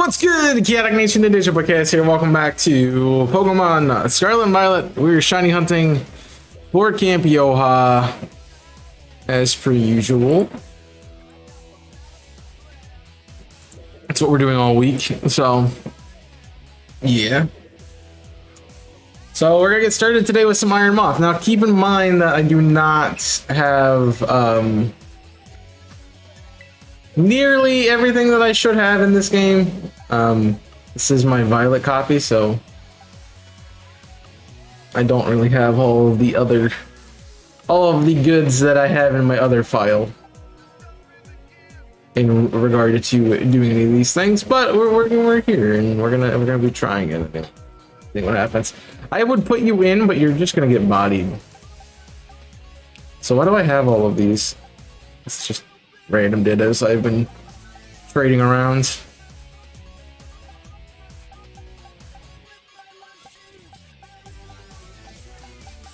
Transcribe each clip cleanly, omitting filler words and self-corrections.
What's good, Chaotic Nation? The Ninja Podcast here. Welcome back to Pokemon Scarlet and Violet. We're shiny hunting for Camp Yoha, as per usual. That's what we're doing all week. So, yeah. So we're gonna get started today with some Iron Moth. Now, keep in mind that I do not have nearly everything that I should have in this game. This is my Violet copy, so I don't really have all of the goods that I have in my other file in regard to doing any of these things. But we're here, and we're gonna be trying it. See what happens. I would put you in, but you're just gonna get bodied. So why do I have all of these? It's just random dittos I've been trading around.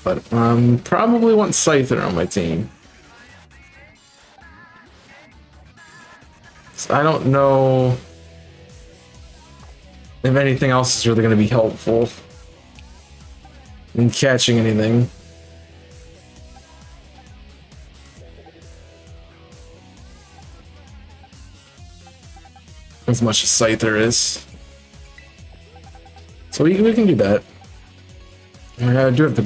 But probably want Scyther on my team. So I don't know if anything else is really going to be helpful in catching anything. As much as Scyther is. So we can do that. I do have the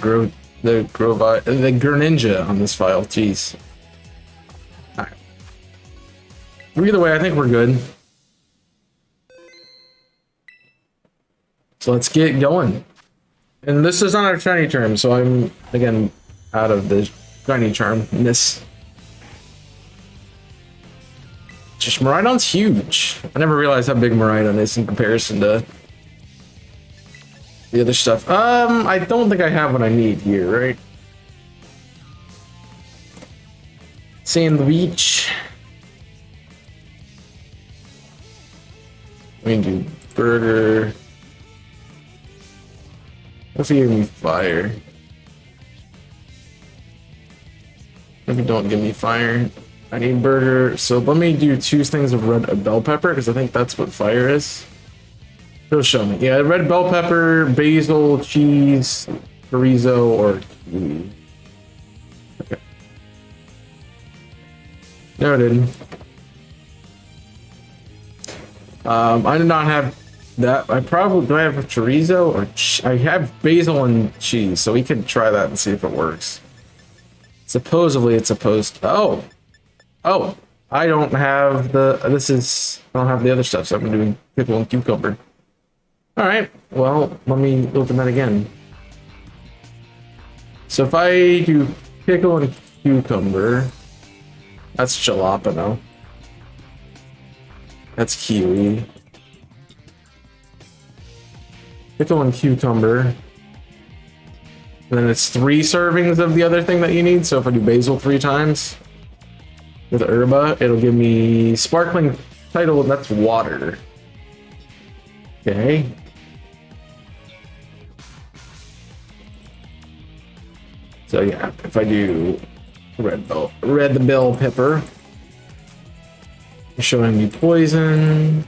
Greninja on this file. Jeez. Alright. Either way, I think we're good. So let's get going. And this is on our shiny charm, so I'm again out of the shiny charmness. Just Miraidon's huge. I never realized how big Miraidon is in comparison to the other stuff. I don't think I have what I need here, right? Sandwich. We can do burger. What if you give me fire? If you don't give me fire, I need burger. So let me do 2 things of red bell pepper, because I think that's what fire is. It'll show me. Yeah, red bell pepper, basil, cheese, chorizo, or kiwi. Okay. No, I didn't. I did not have that. I probably do. I have chorizo or I have basil and cheese, so we can try that and see if it works. Supposedly, it's supposed. Oh, I don't have the. I don't have the other stuff, so I'm doing pickle and cucumber. Alright, well, let me open that again. So if I do pickle and cucumber, that's jalapeno. That's kiwi. Pickle and cucumber. And then it's 3 servings of the other thing that you need. So if I do basil 3 times with herba, it'll give me sparkling title, that's water. Okay. So yeah, if I do red bell pepper, it's showing me poison.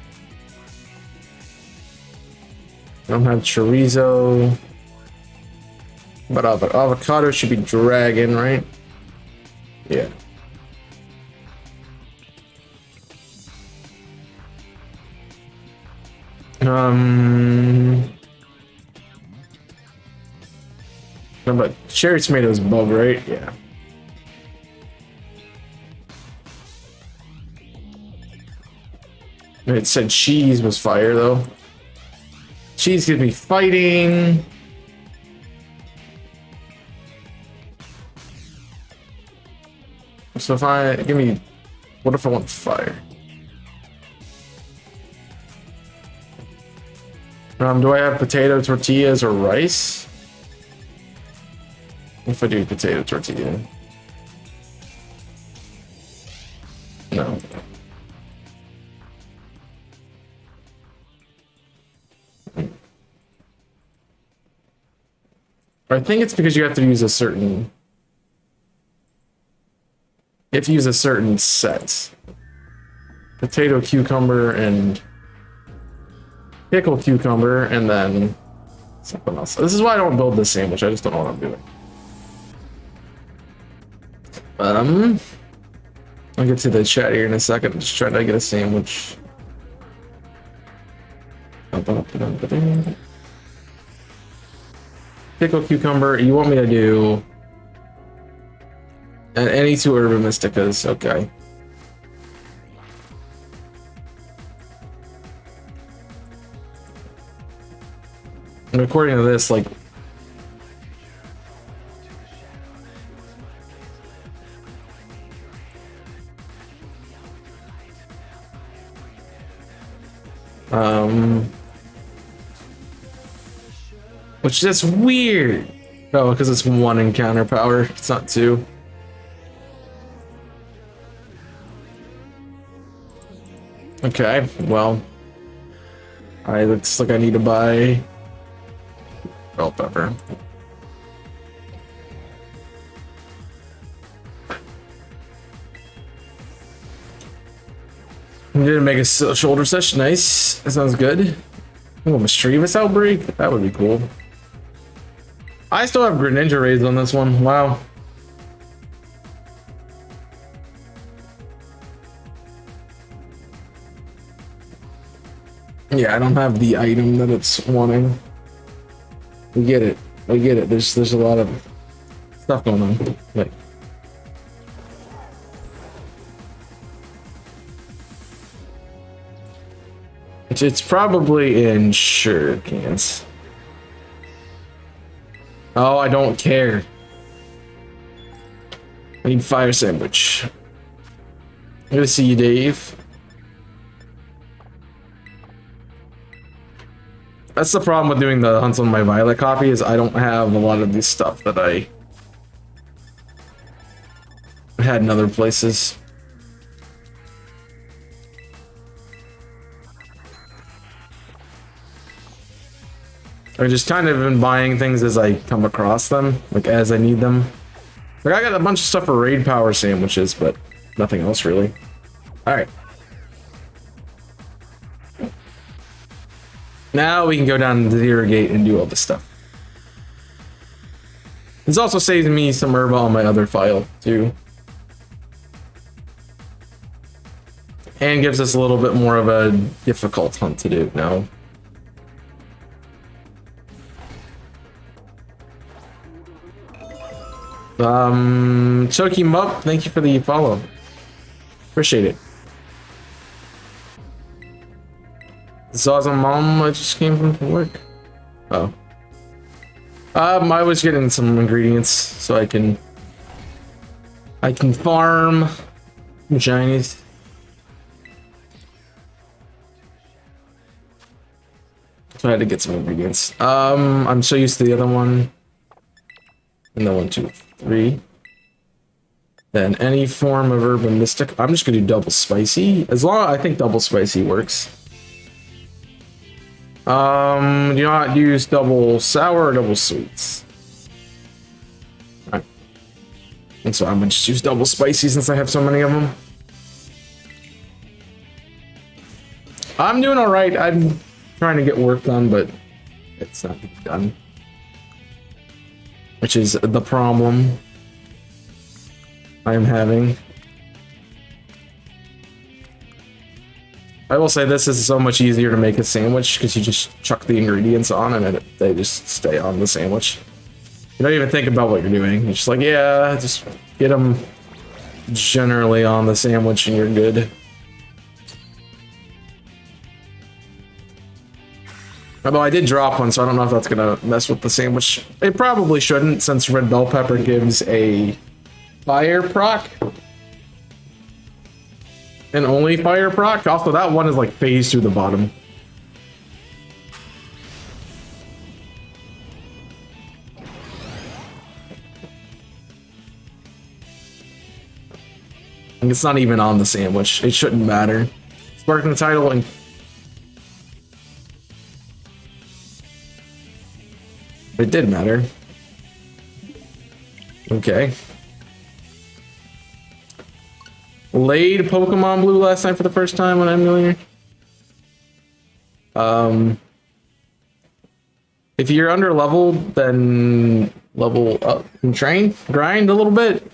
I don't have chorizo, but avocado should be dragon, right? Yeah. No, but cherry tomato is bug, right? Yeah. It said cheese was fire, though. Cheese gives me fighting. So if what if I want fire? Do I have potato tortillas or rice? If I do potato tortilla. No. I think it's because you have to use a certain if you use a certain set. Potato, cucumber, and pickle cucumber, and then something else. This is why I don't build this sandwich. I just don't know what I'm doing. I'll get to the chat here in a second. Just trying to get a sandwich. Pickle cucumber. You want me to do any two urban mysticas? Okay. And according to this, like, which is weird. Oh, because it's one encounter power. It's not two. Okay, well, looks like I need to buy bell pepper. I'm gonna make a shoulder sesh. Nice. That sounds good. Oh, mischievous outbreak. That would be cool. I still have Greninja raids on this one. Wow. Yeah, I don't have the item that it's wanting. We get it. I get it. There's a lot of stuff going on. Like, it's probably in sugar cans. Oh, I don't care. I need fire sandwich. I'm gonna see you, Dave. That's the problem with doing the hunts on my Violet copy, is I don't have a lot of this stuff that I had in other places. I've just kind of been buying things as I come across them, like as I need them. Like I got a bunch of stuff for raid power sandwiches, but nothing else really. All right. Now we can go down to the irrigate and do all this stuff. This also saves me some herba on my other file too. And gives us a little bit more of a difficult hunt to do now. Choky Mup, thank you for the follow. Appreciate it. Zaza Mom, I just came from work. Oh. I was getting some ingredients so I can farm Chinese. So I had to get some ingredients. I'm so used to the other one. And then 1, 2, 3. Then any form of urban mystic. I'm just gonna do double spicy. As long as I think double spicy works. Do not use double sour or double sweets. Alright. And so I'm gonna just use double spicy since I have so many of them. I'm doing alright. I'm trying to get work done, but it's not done. Which is the problem I'm having. I will say this is so much easier to make a sandwich because you just chuck the ingredients on and they just stay on the sandwich. You don't even think about what you're doing. You're just like, yeah, just get them generally on the sandwich and you're good. Although I did drop one, so I don't know if that's gonna mess with the sandwich. It probably shouldn't, since red bell pepper gives a fire proc. And only fire proc. Also, that one is like phased through the bottom. And it's not even on the sandwich. It shouldn't matter. Sparking the title and it did matter. Okay. Laid Pokemon Blue last night for the first time when I'm familiar. If you're under leveled, then level up and train, grind a little bit.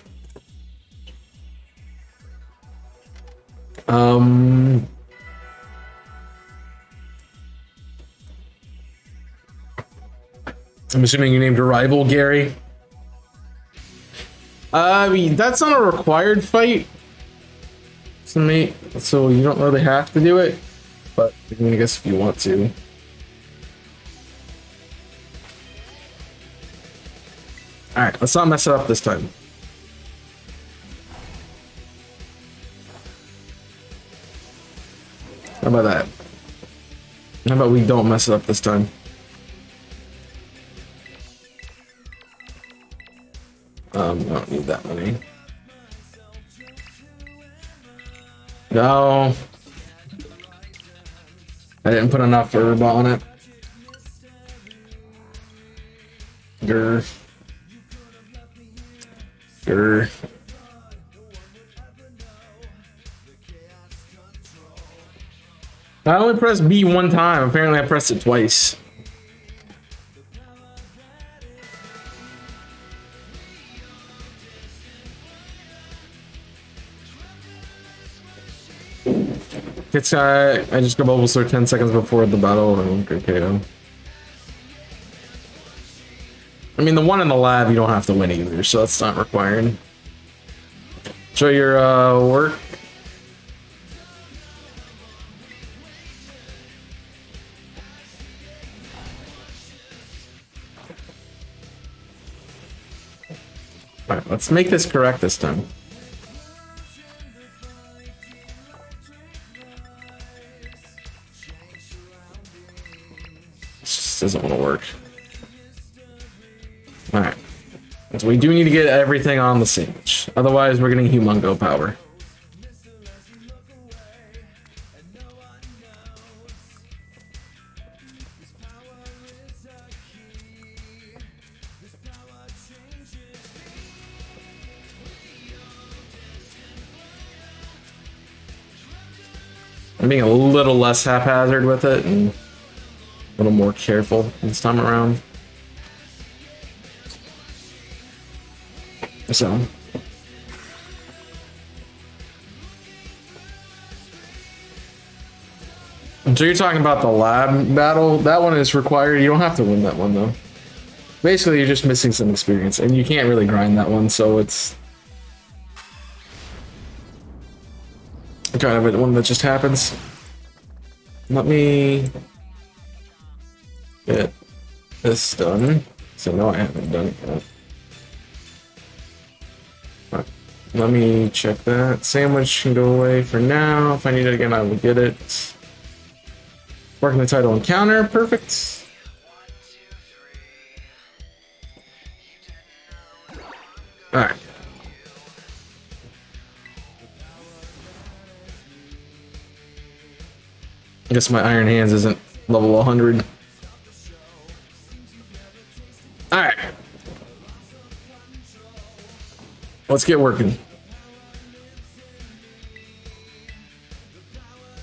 I'm assuming you named your rival Gary. I mean, that's not a required fight, so you don't really have to do it. But I mean, I guess if you want to. All right, let's not mess it up this time. How about that? How about we don't mess it up this time? I don't need that many. No. I didn't put enough herb on it. Grr. Grr. I only pressed B one time. Apparently I pressed it twice. It's I just go Bulbasaur 10 seconds before the battle and good KO. I mean, the one in the lab you don't have to win either, so that's not required. Show your work. Alright, let's make this correct this time. Doesn't want to work. Alright. So we do need to get everything on the sandwich. Otherwise, we're getting humongo power. I'm being a little less haphazard with it and a little more careful this time around. So. So you're talking about the lab battle? That one is required. You don't have to win that one though. Basically, you're just missing some experience, and you can't really grind that one, so it's kind of one that just happens. Let me get this done. So no, I haven't done it yet. Right. Let me check that. Sandwich can go away for now. If I need it again, I will get it. Working the title encounter, perfect. Alright. I guess my Iron Hands isn't level 100. Alright. Let's get working.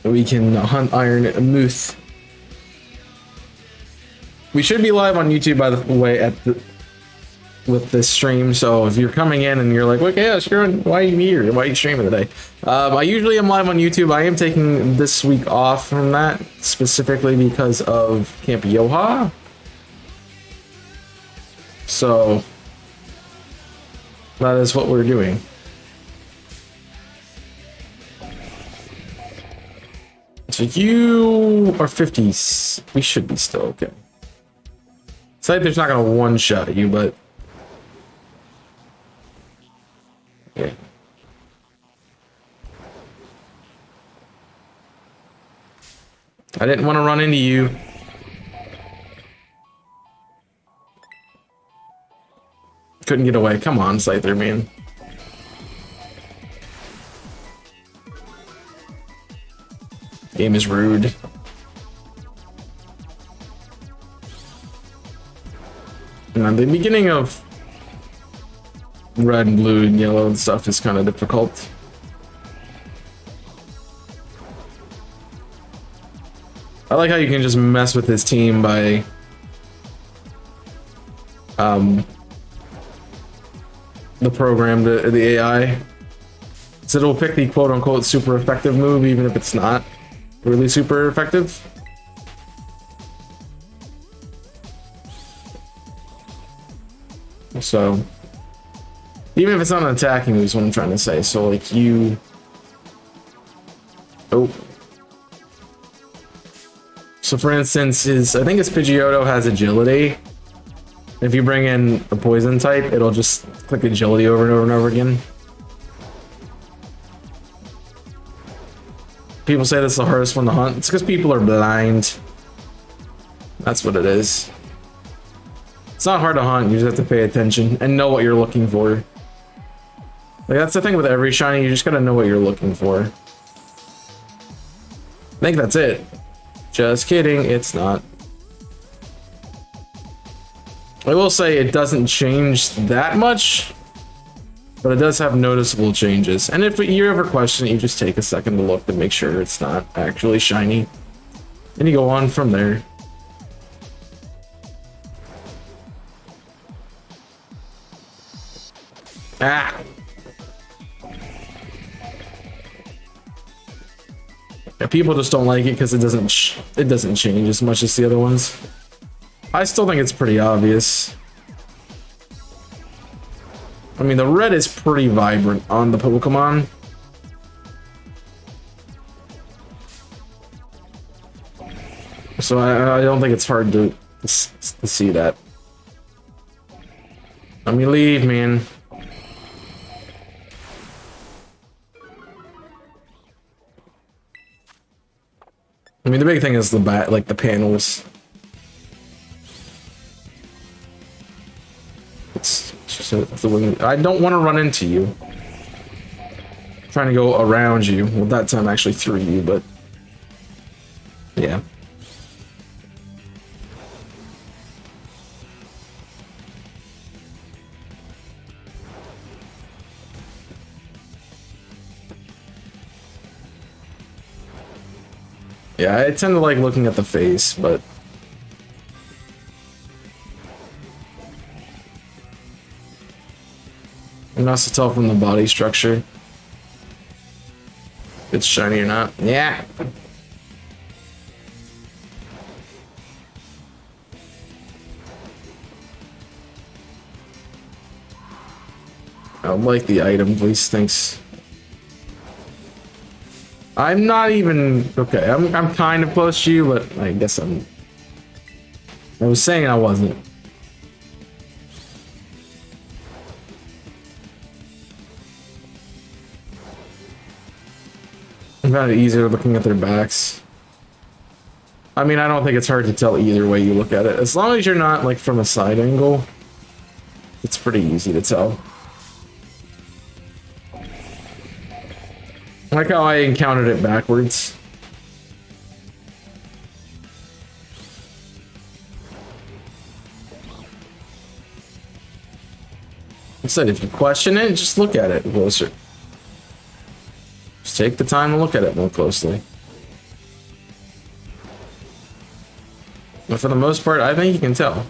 We can hunt Iron Moose. We should be live on YouTube, by the way, with this stream. So if you're coming in and you're like, okay, yeah, sure, why are you here? Why are you streaming today? I usually am live on YouTube. I am taking this week off from that, specifically because of Camp Yoha. So that is what we're doing. So you are 50s. We should be still okay. It's like there's not gonna one-shot you, but yeah. I didn't want to run into you. Couldn't get away. Come on, Scyther, man. Game is rude. And the beginning of red and blue and yellow and stuff is kind of difficult. I like how you can just mess with his team by the program, the AI. So it'll pick the quote-unquote super effective move even if it's not really super effective. So even if it's not an attacking move is what I'm trying to say. So like you... Oh. So for instance, I think his Pidgeotto has agility. If you bring in a poison type, it'll just click agility over and over and over again. People say that's the hardest one to hunt. It's because people are blind. That's what it is. It's not hard to hunt, you just have to pay attention and know what you're looking for. Like, that's the thing with every shiny, you just gotta know what you're looking for. I think that's it. Just kidding, it's not. I will say it doesn't change that much, but it does have noticeable changes. And if you ever question it, you just take a second to look to make sure it's not actually shiny. And you go on from there. Ah! Yeah, people just don't like it because it doesn't change as much as the other ones. I still think it's pretty obvious. I mean, the red is pretty vibrant on the Pokemon. So I don't think it's hard to see that. Let me leave, man. I mean, the big thing is the the panels. It's just the way I don't want to run into you. I'm trying to go around you. Well, that time actually through you, but yeah. Yeah, I tend to like looking at the face, but I can also tell from the body structure if it's shiny or not. Yeah. I like the item, please, thanks. I'm not even okay. I'm kind of close to you, but I guess I was saying I wasn't. I found it easier looking at their backs. I mean, I don't think it's hard to tell either way you look at it. As long as you're not like from a side angle, it's pretty easy to tell. I like how I encountered it backwards. I said, if you question it, just look at it closer. Just take the time to look at it more closely. But for the most part, I think you can tell.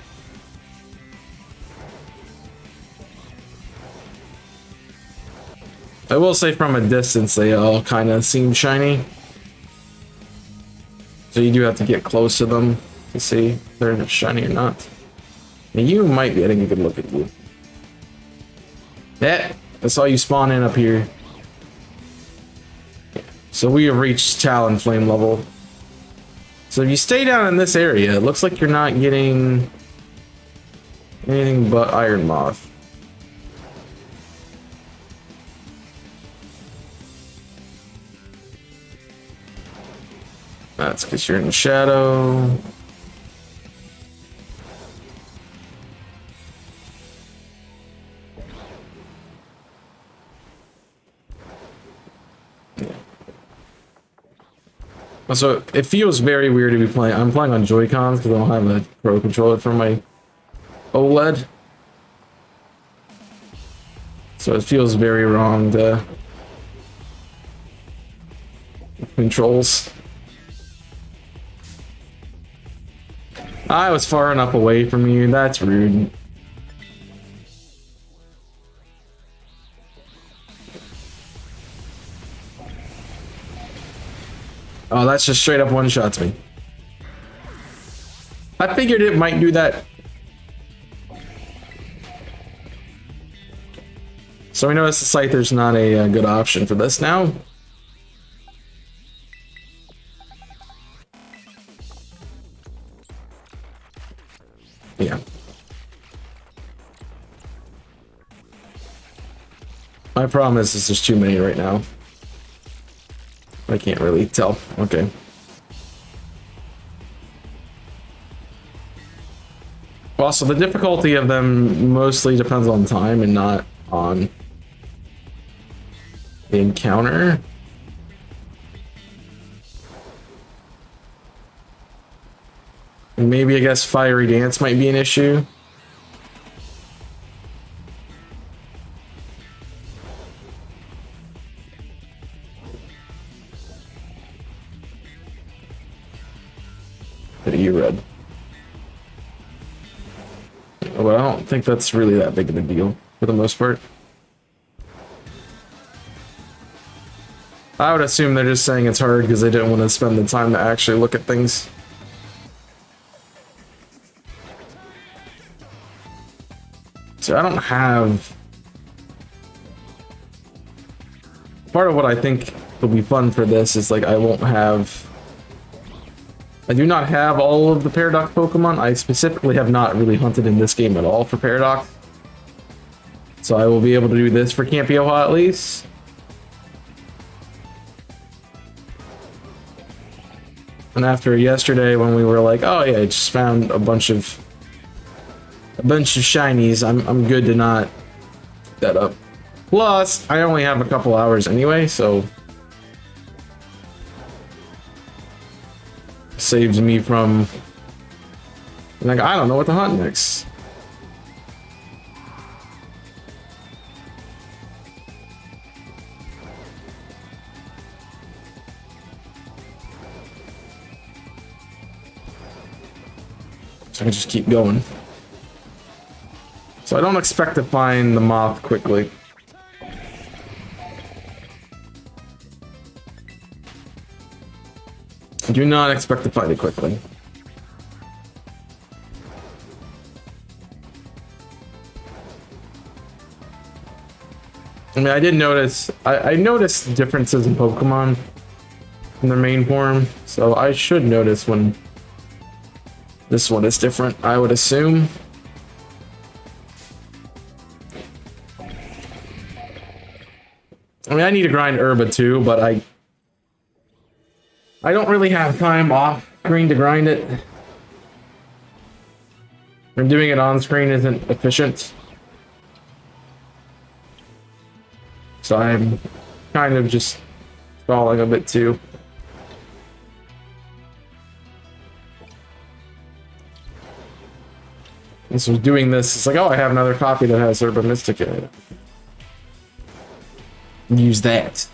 I will say from a distance, they all kind of seem shiny. So you do have to get close to them to see if they're shiny or not. And you might be getting a good look at you. Yeah, I saw you spawn in up here. So we have reached Talonflame level. So if you stay down in this area, it looks like you're not getting anything but Iron Moth. That's because you're in shadow. Yeah. So it feels very weird to be playing. I'm playing on Joy-Cons because I don't have a Pro controller for my OLED. So it feels very wrong to controls. I was far enough away from you. That's rude. Oh, that's just straight up one-shots me. I figured it might do that. So we notice the Scyther's not a good option for this now. Yeah. My problem is there's too many right now. I can't really tell. Okay. Also, the difficulty of them mostly depends on time and not on the encounter. And maybe, I guess, Fiery Dance might be an issue. What are you read? Well, I don't think that's really that big of a deal for the most part. I would assume they're just saying it's hard because they didn't want to spend the time to actually look at things. So I don't have... Part of what I think will be fun for this is, like, I won't have... I do not have all of the Paradox Pokemon. I specifically have not really hunted in this game at all for Paradox. So I will be able to do this for Camp Yoha at least. And after yesterday when we were like, oh yeah, I just found a bunch of shinies, I'm good to not pick that up. Plus, I only have a couple hours anyway, so saves me from, like, I don't know what to hunt next. So I can just keep going. So I don't expect to find the moth quickly. I do not expect to find it quickly. I mean, I did notice, I noticed differences in Pokemon in their main form, so I should notice when this one is different, I would assume. I mean, I need to grind Herba too, but I don't really have time off screen to grind it. And doing it on screen isn't efficient. So I'm kind of just stalling a bit too. And so doing this, it's like, oh, I have another copy that has Herba Mystic in it. Use that.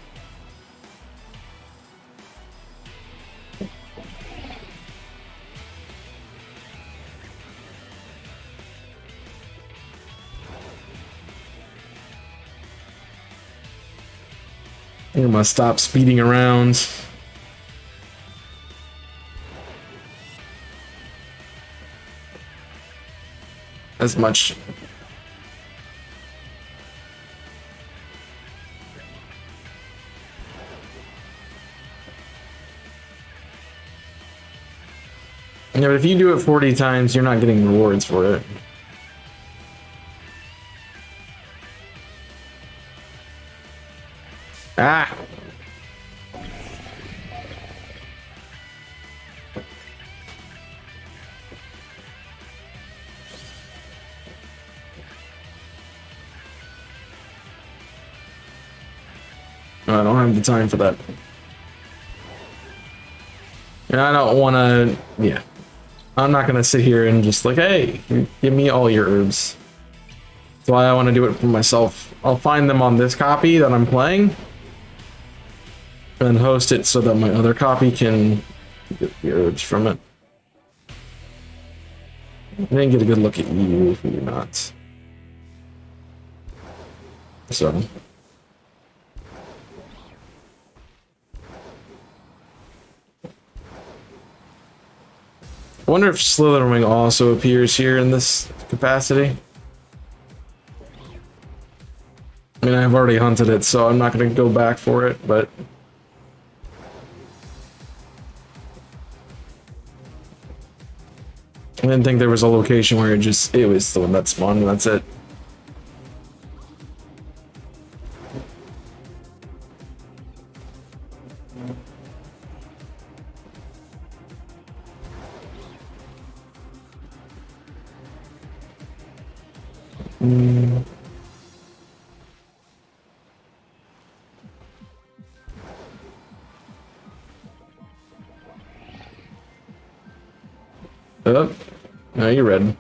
I'm gonna stop speeding around. As much. Yeah, but if you do it 40 times, you're not getting rewards for it. Ah! No, I don't have the time for that. And I don't want to... Yeah. I'm not going to sit here and just like, hey, give me all your herbs. That's why I want to do it for myself. I'll find them on this copy that I'm playing. And host it so that my other copy can get the herbs from it. I didn't get a good look at you if you're not. So. I wonder if Slitherwing also appears here in this capacity. I mean, I've already hunted it, so I'm not going to go back for it, but... I didn't think there was a location where it was the one that spawned, and that's it. Oh, no, you're red.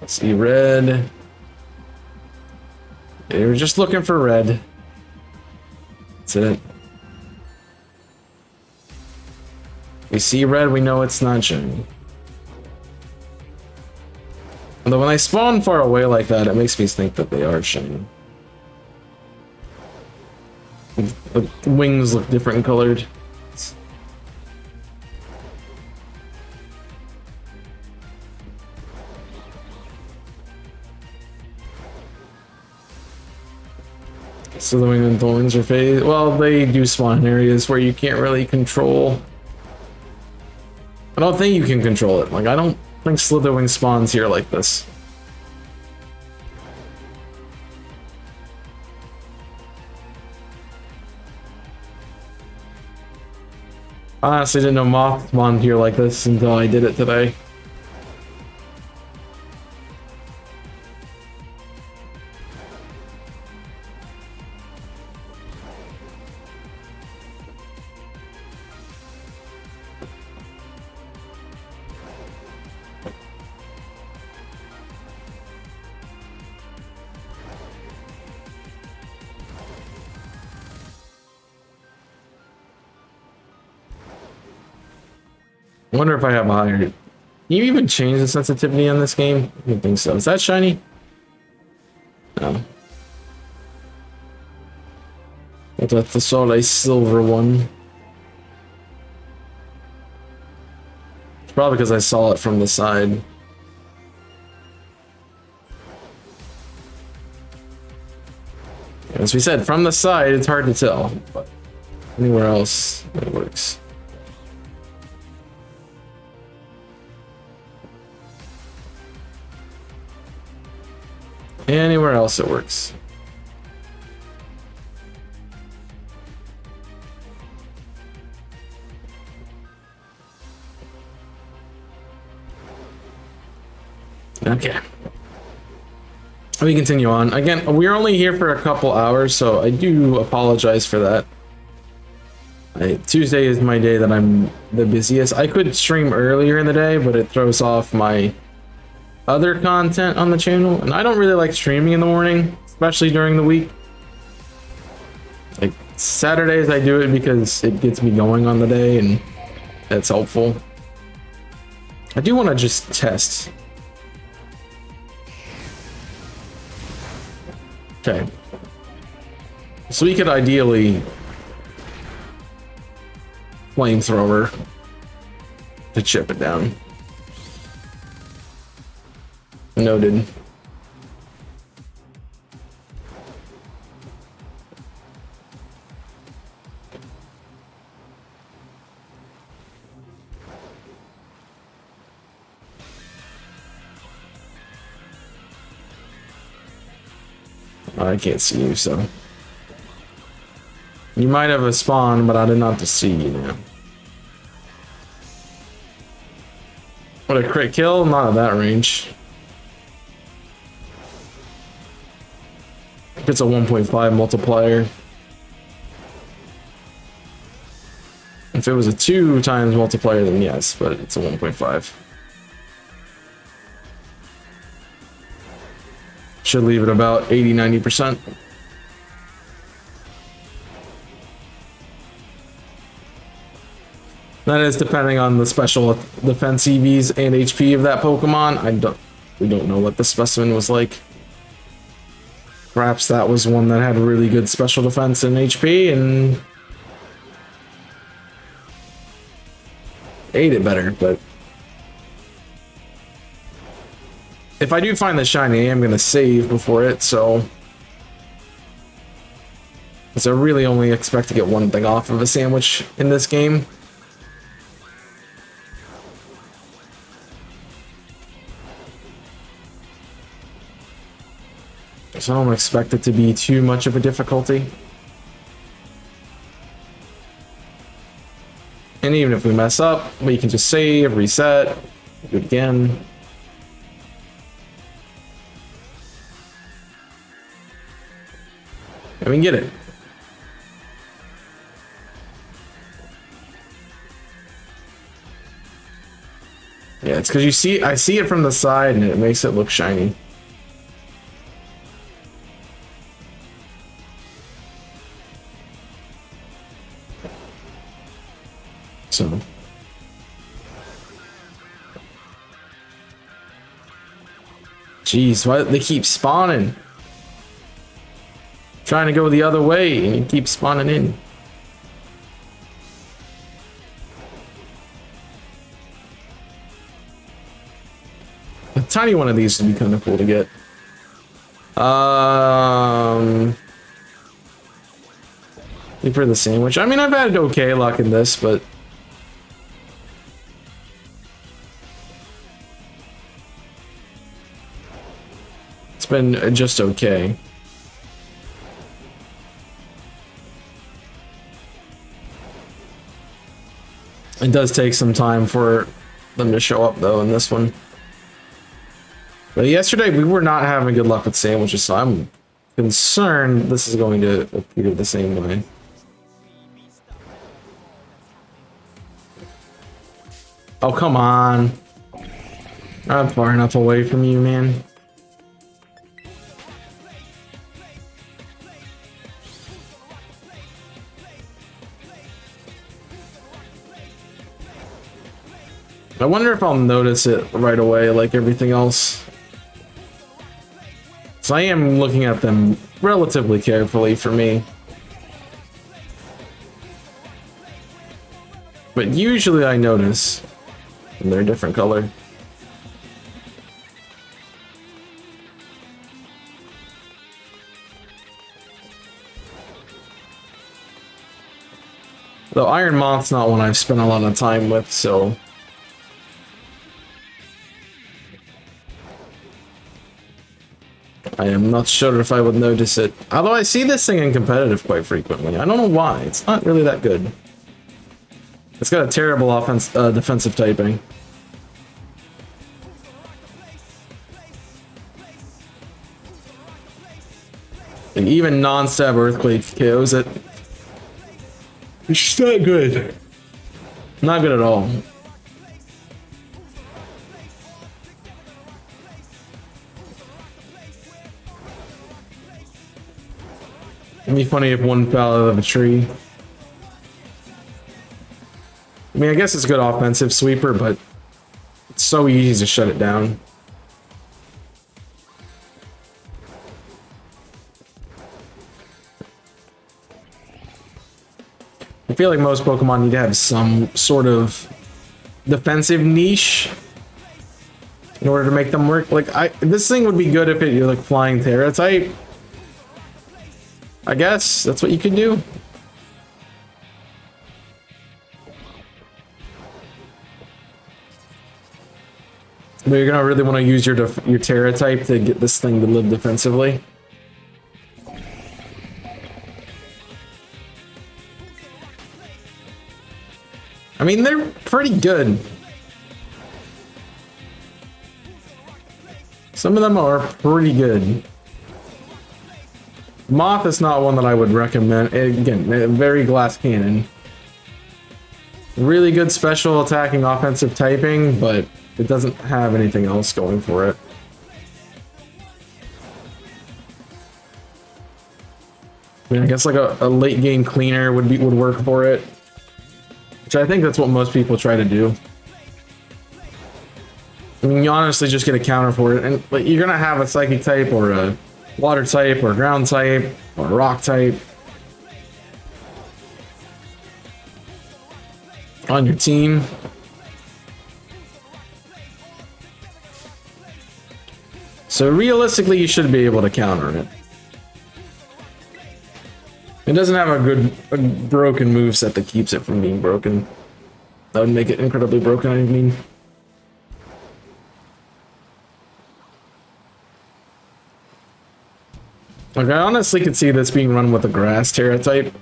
Let's see, red. They were just looking for red. That's it. We see red, we know it's not shiny. Although when I spawn far away like that, it makes me think that they are shiny. The wings look different colored. So the wing and thorns are phased. Well, they do spawn in areas where you can't really control. I don't think you can control it. Like, I don't think Slitherwing spawns here like this. I honestly didn't know Moth spawned here like this until I did it today. I wonder if I have a higher... Can you even change the sensitivity on this game? I don't think so. Is that shiny? No. I thought the saw a silver one. It's probably because I saw it from the side. As we said, from the side, it's hard to tell, but anywhere else, it works. Anywhere else, it works. Okay. We continue on. Again, we're only here for a couple hours, so I do apologize for that. Tuesday is my day that I'm the busiest. I could stream earlier in the day, but it throws off my other content on the channel, and I don't really like streaming in the morning, especially during the week. Like Saturdays, I do it because it gets me going on the day, and that's helpful. I do want to just test. Okay. So we could ideally flamethrower to chip it down. Noted. I can't see you, so you might have a spawn, but I did not to see you now. What a crit kill? Not at that range. It's a 1.5 multiplier. If it was a 2 times multiplier, then yes, but it's a 1.5. Should leave it about 80-90%. That is depending on the special defense EVs and HP of that Pokemon. We don't know what the specimen was like. Perhaps that was one that had really good special defense and HP and ate it better, but if I do find the shiny, I am gonna save before it, so because I really only expect to get one thing off of a sandwich in this game. So I don't expect it to be too much of a difficulty. And even if we mess up, we can just save, reset, do it again. And we can get it. Yeah, it's because I see it from the side and it makes it look shiny. So. Jeez, why they keep spawning? Trying to go the other way and you keep spawning in. A tiny one of these would be kind of cool to get. For the sandwich. I mean, I've had okay luck in this, but it's been just okay. It does take some time for them to show up though in this one. But yesterday we were not having good luck with sandwiches, so I'm concerned this is going to appear the same way. Oh, come on. I'm far enough away from you, man. I wonder if I'll notice it right away like everything else. So I am looking at them relatively carefully for me. But usually I notice when they're a different color. Though Iron Moth's not one I've spent a lot of time with, so I am not sure if I would notice it. Although I see this thing in competitive quite frequently. I don't know why. It's not really that good. It's got a terrible defensive typing. And even non-stab Earthquake KOs it. It's just not good. Not good at all. It'd be funny if one fell out of a tree. I mean, I guess it's a good offensive sweeper, but it's so easy to shut it down. I feel like most Pokemon need to have some sort of defensive niche in order to make them work. Like, this thing would be good if you're like flying Terra type. I guess that's what you could do. But you're gonna really want to use your Terra type to get this thing to live defensively. I mean, they're pretty good. Some of them are pretty good. Moth is not one that I would recommend. Again, a very glass cannon. Really good special attacking offensive typing, but it doesn't have anything else going for it. I mean, I guess like a late game cleaner would work for it. Which I think that's what most people try to do. I mean, you honestly just get a counter for it, and like, you're gonna have a psychic type, or a water type, or a ground type, or a rock type on your team. So realistically, you should be able to counter it. It doesn't have a broken moveset that keeps it from being broken. That would make it incredibly broken, I mean. Like, I honestly could see this being run with a grass Terra type.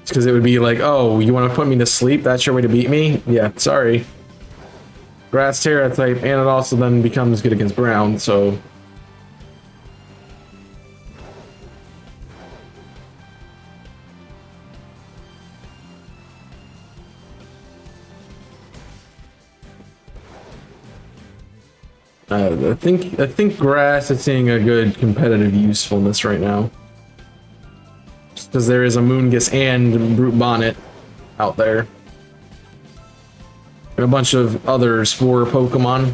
Because it would be like, oh, you want to put me to sleep? That's your way to beat me? Yeah, sorry. Grass Terra type, and it also then becomes good against ground, so... I think grass is seeing a good competitive usefulness right now. Just because there is a Moongus and Brute Bonnet out there. And a bunch of other Spore Pokemon.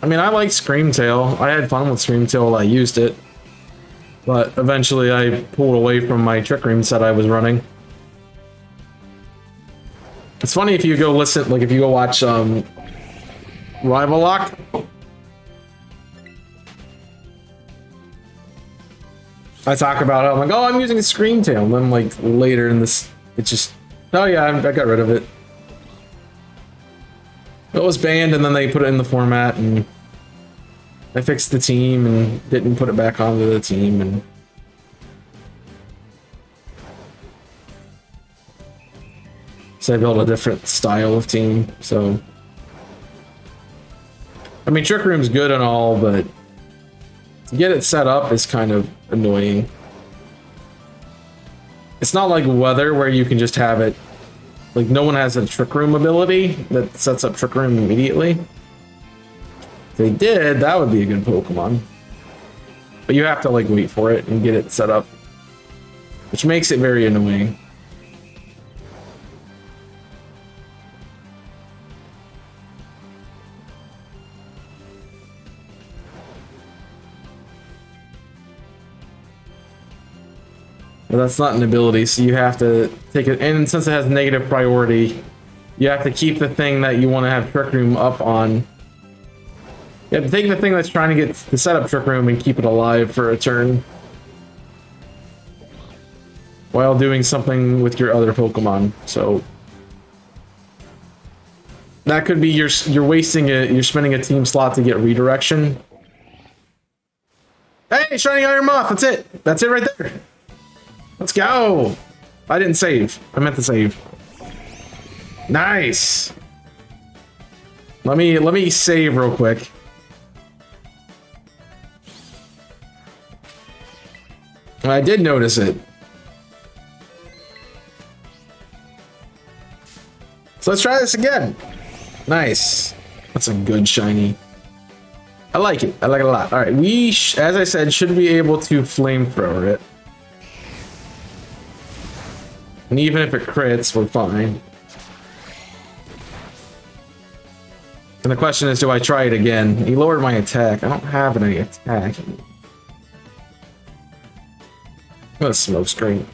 I mean, I like Screamtail. I had fun with Screamtail while I used it. But eventually I pulled away from my Trick Room set I was running. It's funny if you go listen, like if you go watch Rival Lock. I talk about it, I'm like, oh, I'm using Screamtail, and then like later in this, it just, oh yeah, I got rid of it. It was banned, and then they put it in the format, and I fixed the team and didn't put it back onto the team, and so I built a different style of team. So I mean, Trick Room's good and all, but to get it set up is kind of annoying. It's not like Weather where you can just have it. Like, no one has a Trick Room ability that sets up Trick Room immediately. If they did, that would be a good Pokemon. But you have to, like, wait for it and get it set up, which makes it very annoying. But that's not an ability, so you have to take it, and since it has negative priority, you have to keep the thing that you want to have Trick Room up on. You have to take the thing that's trying to get to set up Trick Room and keep it alive for a turn, while doing something with your other Pokemon. So that could be you're wasting it. You're spending a team slot to get redirection. Hey, Shining Iron Moth! That's it. That's it right there. Let's go! I didn't save. I meant to save. Nice! Let me save real quick. I did notice it. So let's try this again. Nice. That's a good shiny. I like it. I like it a lot. Alright, we, as I said, should be able to flamethrower it. And even if it crits, we're fine. And the question is, do I try it again? He lowered my attack. I don't have any attack. What a smoke screen.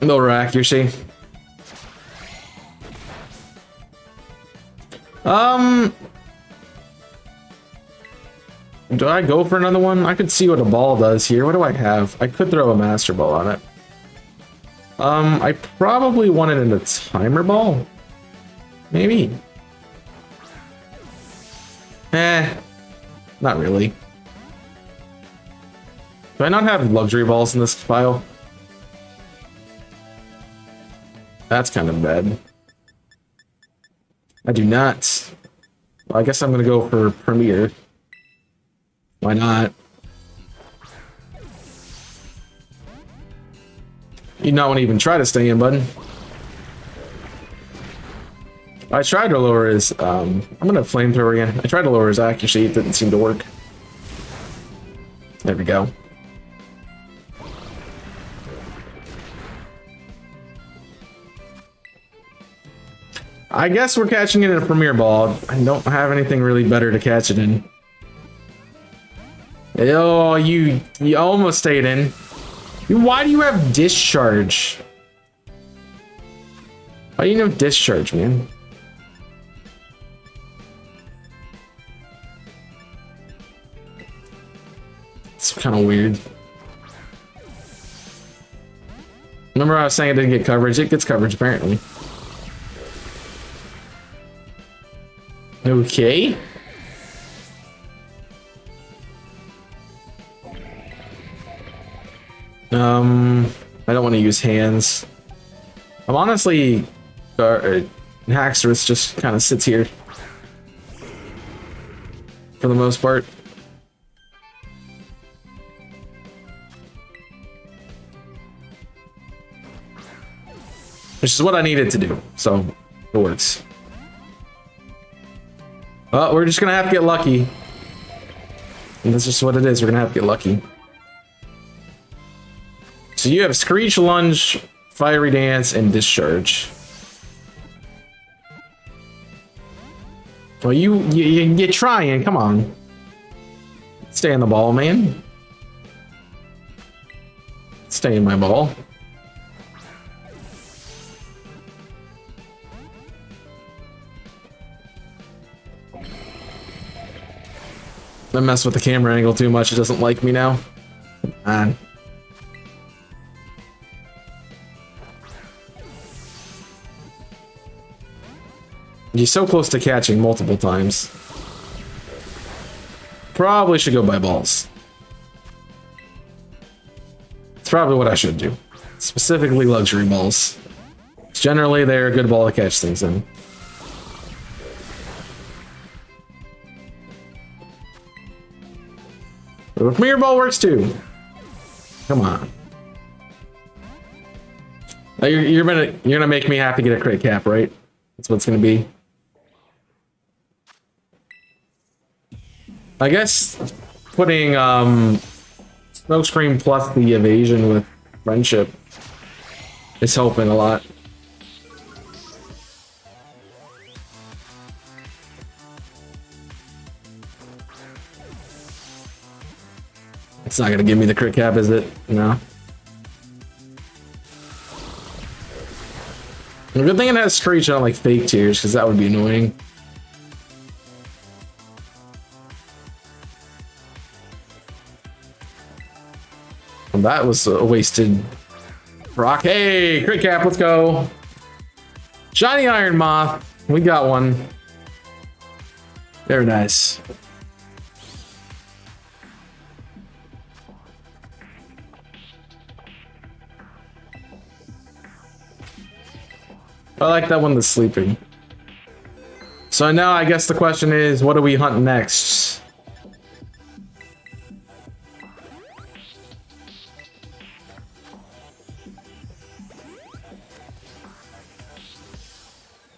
Lower accuracy. Do I go for another one? I could see what a ball does here. What do I have? I could throw a Master Ball on it. I probably want it in a Timer Ball. Maybe. Not really. Do I not have Luxury Balls in this file? That's kind of bad. I do not. Well, I guess I'm gonna go for Premier. Why not? You not want to even try to stay in, bud. I tried to lower his, I'm gonna flamethrower again. I tried to lower his accuracy, it didn't seem to work. There we go. I guess we're catching it in a Premier Ball. I don't have anything really better to catch it in. Oh, you almost stayed in. Why do you have discharge? Why do you have discharge, man? It's kind of weird. Remember I was saying it didn't get coverage? It gets coverage, apparently. Okay. I don't want to use hands. I'm honestly... Haxorus just kind of sits here. For the most part. Which is what I needed to do, so it works. Well, we're just gonna have to get lucky. And that's just what it is, we're gonna have to get lucky. So you have Screech, Lunge, Fiery Dance, and Discharge. Well, you're trying, come on. Stay in the ball, man. Stay in my ball. I mess with the camera angle too much, it doesn't like me now. Man. He's so close to catching multiple times. Probably should go buy balls. It's probably what I should do. Specifically luxury balls. Generally, they're a good ball to catch things in. But Premier Ball works too. Come on. Now you're gonna make me have to get a crit cap, right? That's what it's gonna be. I guess putting Smokescreen plus the evasion with friendship is helping a lot. It's not gonna give me the crit cap, is it? No. The good thing it has Screech on like fake tears, because that would be annoying. Well, that was a wasted rock. Hey, crit cap, let's go. Shiny Iron Moth, we got one. Very nice. I like that one that's sleeping. So now I guess the question is, what do we hunt next?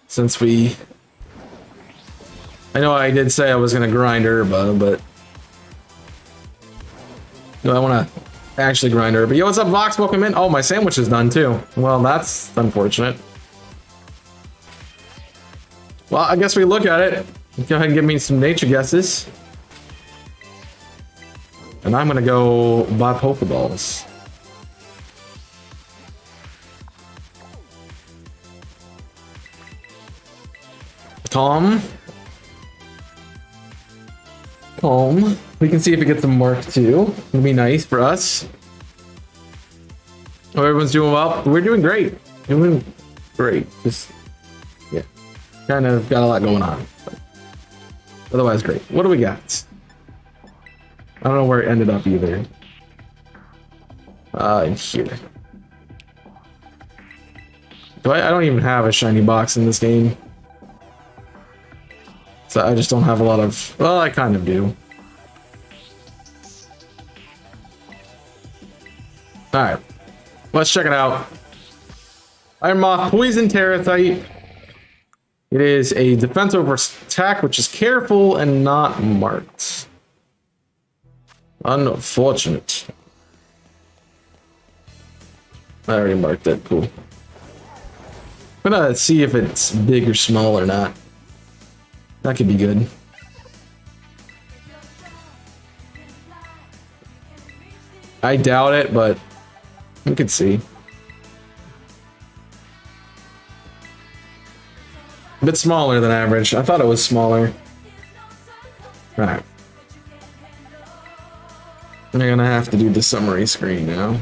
Since we... I know I did say I was gonna grind Herba, but... No, I wanna actually grind Herba. Yo, what's up, Vox? Welcome in. Oh, my sandwich is done too. Well, that's unfortunate. Well, I guess we look at it. Go ahead and give me some nature guesses. And I'm gonna go buy Pokeballs. Calm. Calm. We can see if it gets a mark too. It'll be nice for us. Oh, everyone's doing well. We're doing great. Doing great. Just, yeah. Kind of got a lot going on. But otherwise, great. What do we got? I don't know where it ended up either. In here. I don't even have a shiny box in this game. So I just don't have a lot of... Well, I kind of do. Alright. Let's check it out. Iron Moth, Poison Terra type. It is a defense over attack, which is careful and not marked. Unfortunate. I already marked that. Cool. I'm gonna see if it's big or small or not. That could be good. I doubt it, but we could see. A bit smaller than average. I thought it was smaller. Alright. I'm gonna have to do the summary screen now.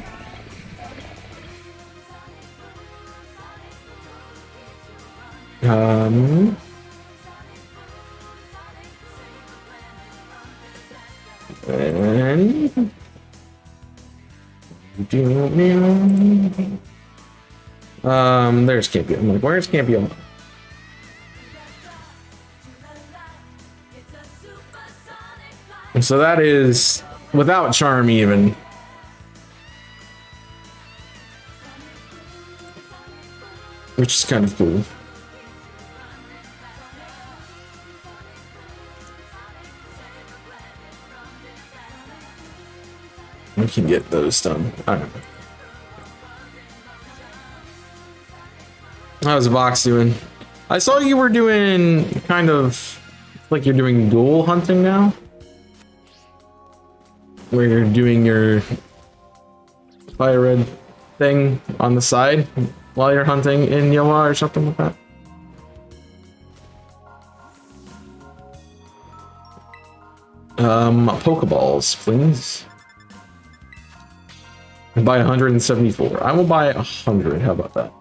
And there's Campion. I'm like, where's Campion? So that is without charm even. Which is kind of cool. We can get those done. Alright. How's Vox doing? I saw you were doing kind of like you're doing dual hunting now. Where you're doing your fire red thing on the side while you're hunting in Yoha or something like that. Pokeballs, please. And buy 174. I will buy 100. How about that?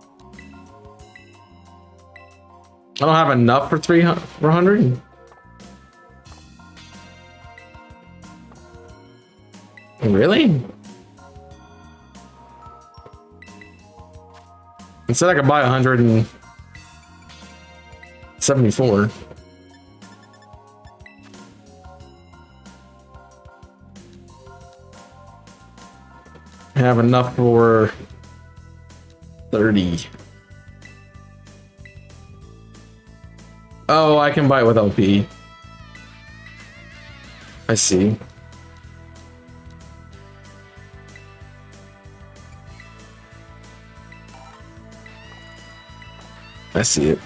I don't have enough for 100. Really? Instead, I could buy 174. I have enough for 30. Oh, I can buy it with LP. I see. I see it.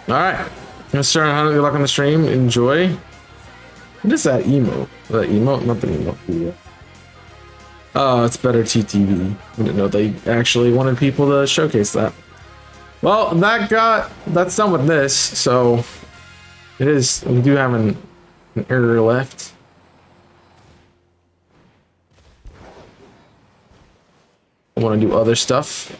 Alright. Mr. Hunter, good luck on the stream. Enjoy. What is that emote? That emote? Not the emote. Yeah. Oh, it's better TTV. I didn't know they actually wanted people to showcase that. Well, that's done with this, so it is. We do have an error left. I want to do other stuff.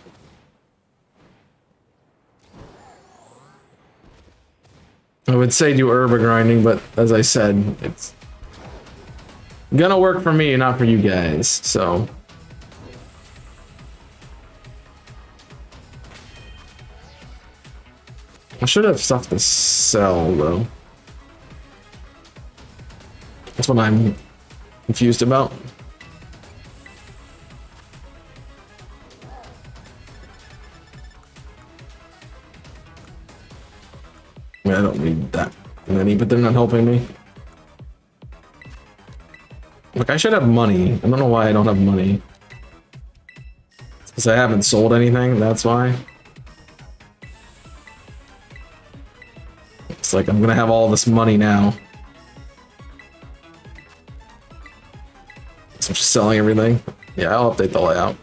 I would say do herba grinding, but as I said, it's gonna work for me, not for you guys, so. I should have stuff to sell, though. That's what I'm confused about. I mean, I don't need that many, but they're not helping me. Look, I should have money. I don't know why I don't have money. It's because I haven't sold anything, that's why. It's like I'm gonna have all this money now. So I'm just selling everything. Yeah, I'll update the layout.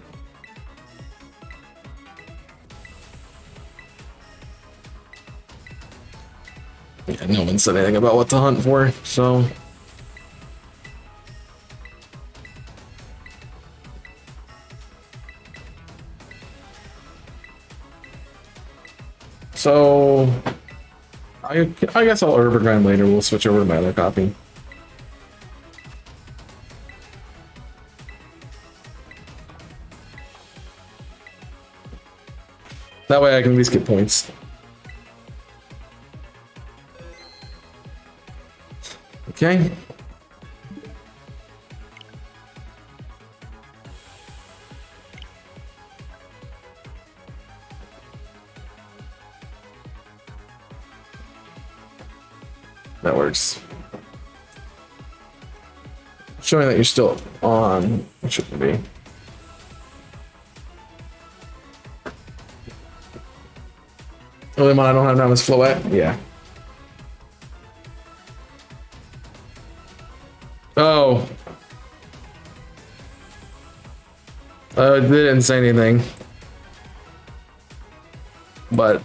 Yeah, no one said anything about what to hunt for, so. So, I guess I'll herba grind later. We'll switch over to my other copy. That way I can at least get points. Okay. That works. Showing that you're still on. It shouldn't be. Oh, then I don't have now is Floette? Yeah. Oh. They didn't say anything. But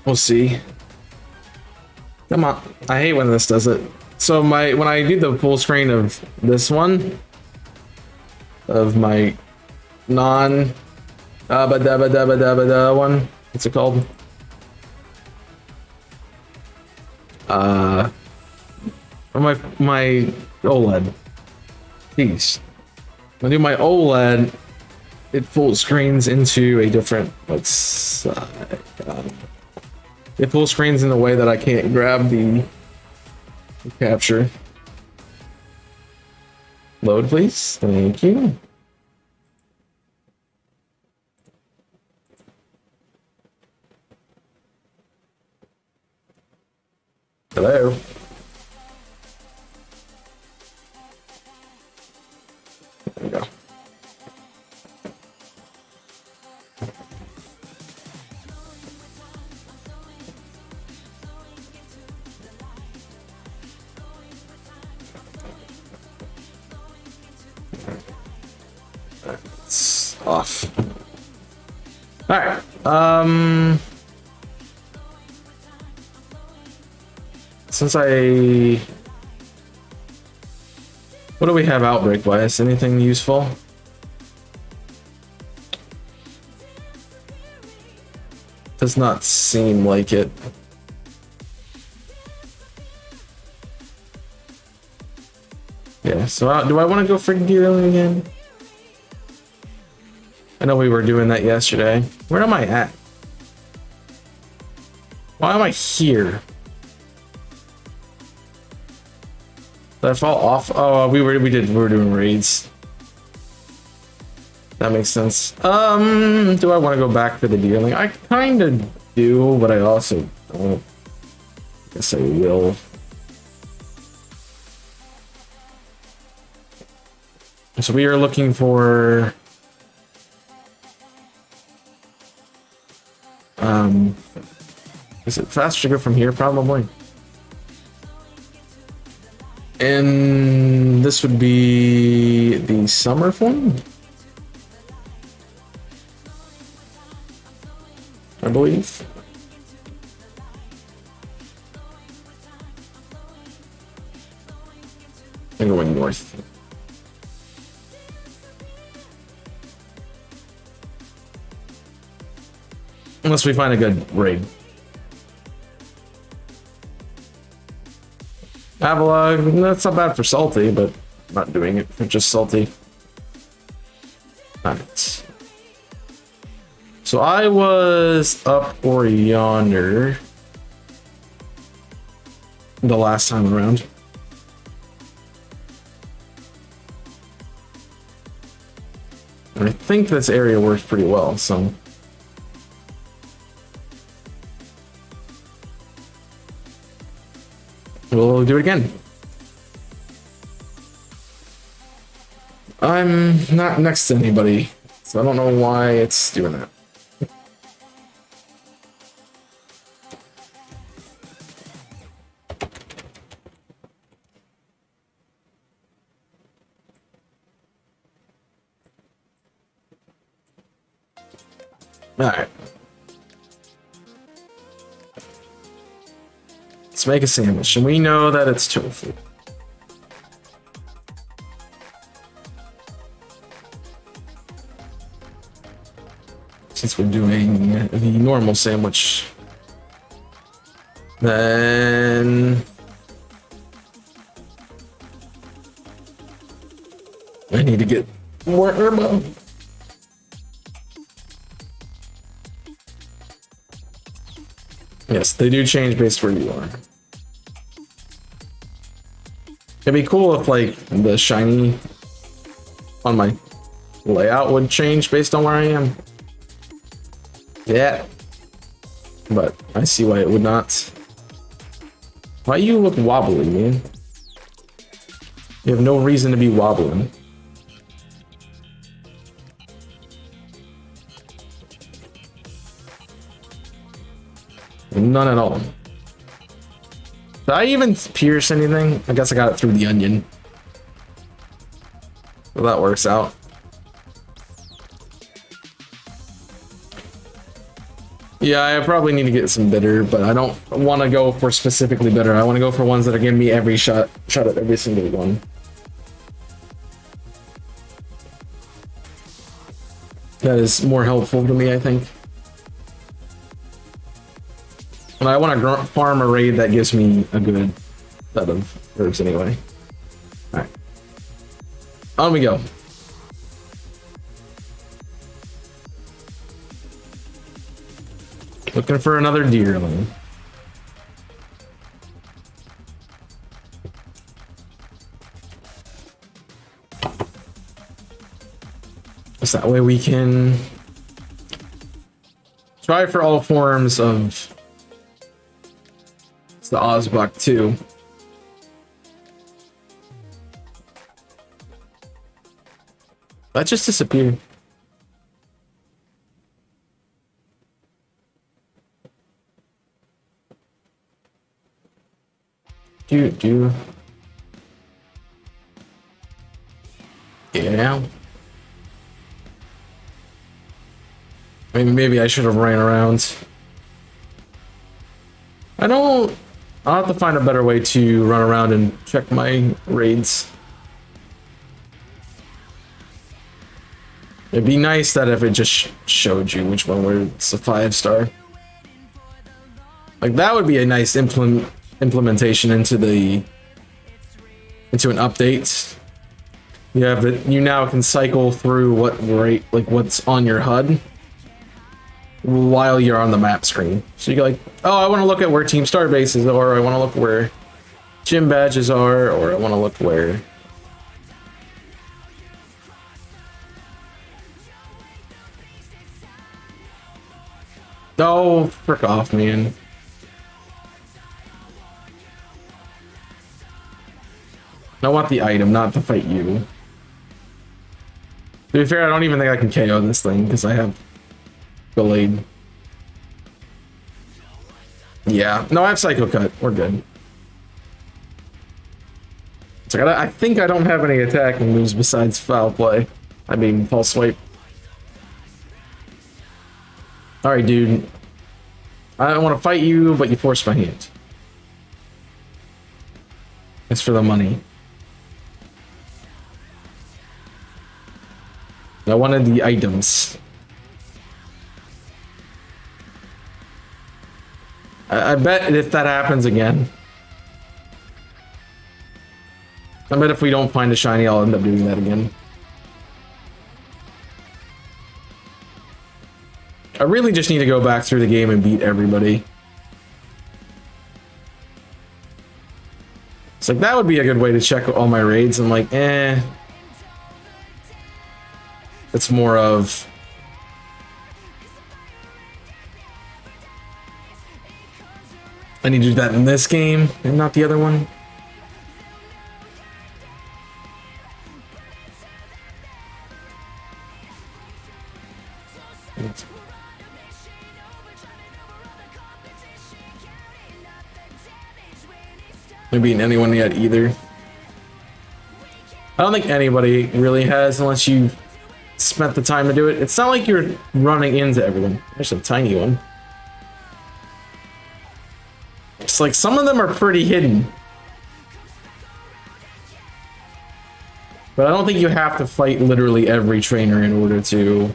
we'll see. Come on. I hate when this does it. So when I do the full screen of this one, of my non one, what's it called? My OLED. Jeez. When I do my OLED, it full screens into a different it full screens in a way that I can't grab the capture. Load, please. Thank you. Hello. There we go. It's off. All right. Since what do we have outbreak wise? Anything useful? Does not seem like it. Yeah, so do I want to go for dealing again? I know we were doing that yesterday. Where am I at? Why am I here? Did I fall off? Oh, we were doing raids. That makes sense. Do I want to go back to the dealing? I kind of do, but I also don't. Guess I will. So we are looking for is it faster to go from here? Probably. And this would be the summer form, I believe. I'm going north. Unless we find a good raid. Avila, that's not bad for salty, but I'm not doing it for just salty. Alright. So I was up or yonder the last time around. And I think this area works pretty well, so. We'll do it again. I'm not next to anybody, so I don't know why it's doing that. All right. Let's make a sandwich, and we know that it's tofu. Since we're doing the normal sandwich, then I need to get more herbo. Yes, they do change based where you are. It'd be cool if, like, the shiny on my layout would change based on where I am. Yeah. but I see why it would not. Why you look wobbly, man? You have no reason to be wobbling. None at all. Did I even pierce anything? I guess I got it through the onion. Well, that works out. Yeah, I probably need to get some bitter, but I don't want to go for specifically bitter. I want to go for ones that are giving me every shot at every single one. That is more helpful to me, I think. And I want to farm a raid that gives me a good set of herbs anyway. Alright. On we go. Looking for another deerling. So that way we can try for all forms of the Ozbuck too. That just disappeared. Do. Yeah. I mean, maybe I should have ran around. I'll have to find a better way to run around and check my raids. It'd be nice that if it just showed you which one was a 5-star. Like, that would be a nice implementation into an update. You have that you now can cycle through what's on your HUD while you're on the map screen. So you go like, oh, I want to look at where Team Star bases are, or I want to look where gym badges are, or I want to look where. Oh, frick off, man. I want the item, not to fight you. To be fair, I don't even think I can KO this thing because I have Blade. Yeah, no, I have Psycho Cut. We're good. It's like, I think I don't have any attacking moves besides Foul Play. I mean, False Swipe. Alright, dude. I don't want to fight you, but you forced my hand. It's for the money. I wanted the items. I bet if that happens again, I bet if we don't find a shiny, I'll end up doing that again. I really just need to go back through the game and beat everybody. It's like, that would be a good way to check all my raids. I'm like, eh. It's more of... I need to do that in this game and not the other one. Not beating anyone yet either. I don't think anybody really has unless you spent the time to do it. It's not like you're running into everyone. There's a tiny one. It's like some of them are pretty hidden. But I don't think you have to fight literally every trainer in order to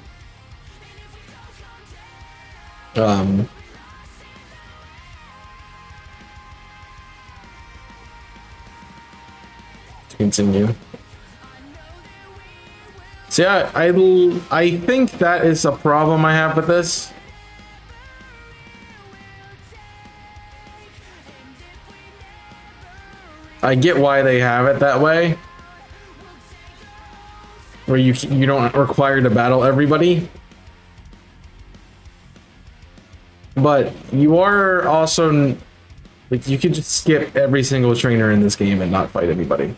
continue. So yeah, I think that is a problem I have with this. I get why they have it that way, where you don't require to battle everybody. But but you are also like you can just skip every single trainer in this game and not fight anybody.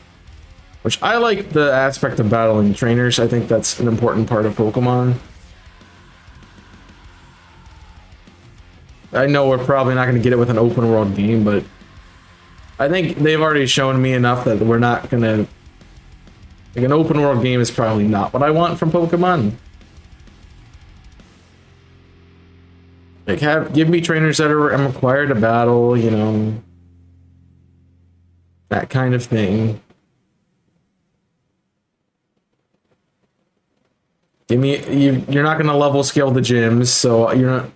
Which I like the aspect of battling trainers. I think that's an important part of Pokemon. I know we're probably not going to get it with an open world game, but I think they've already shown me enough that we're not going to... Like, an open world game is probably not what I want from Pokemon. Like, give me trainers that I'm required to battle, you know... That kind of thing. Give me... You're not going to level scale the gyms, so you're not...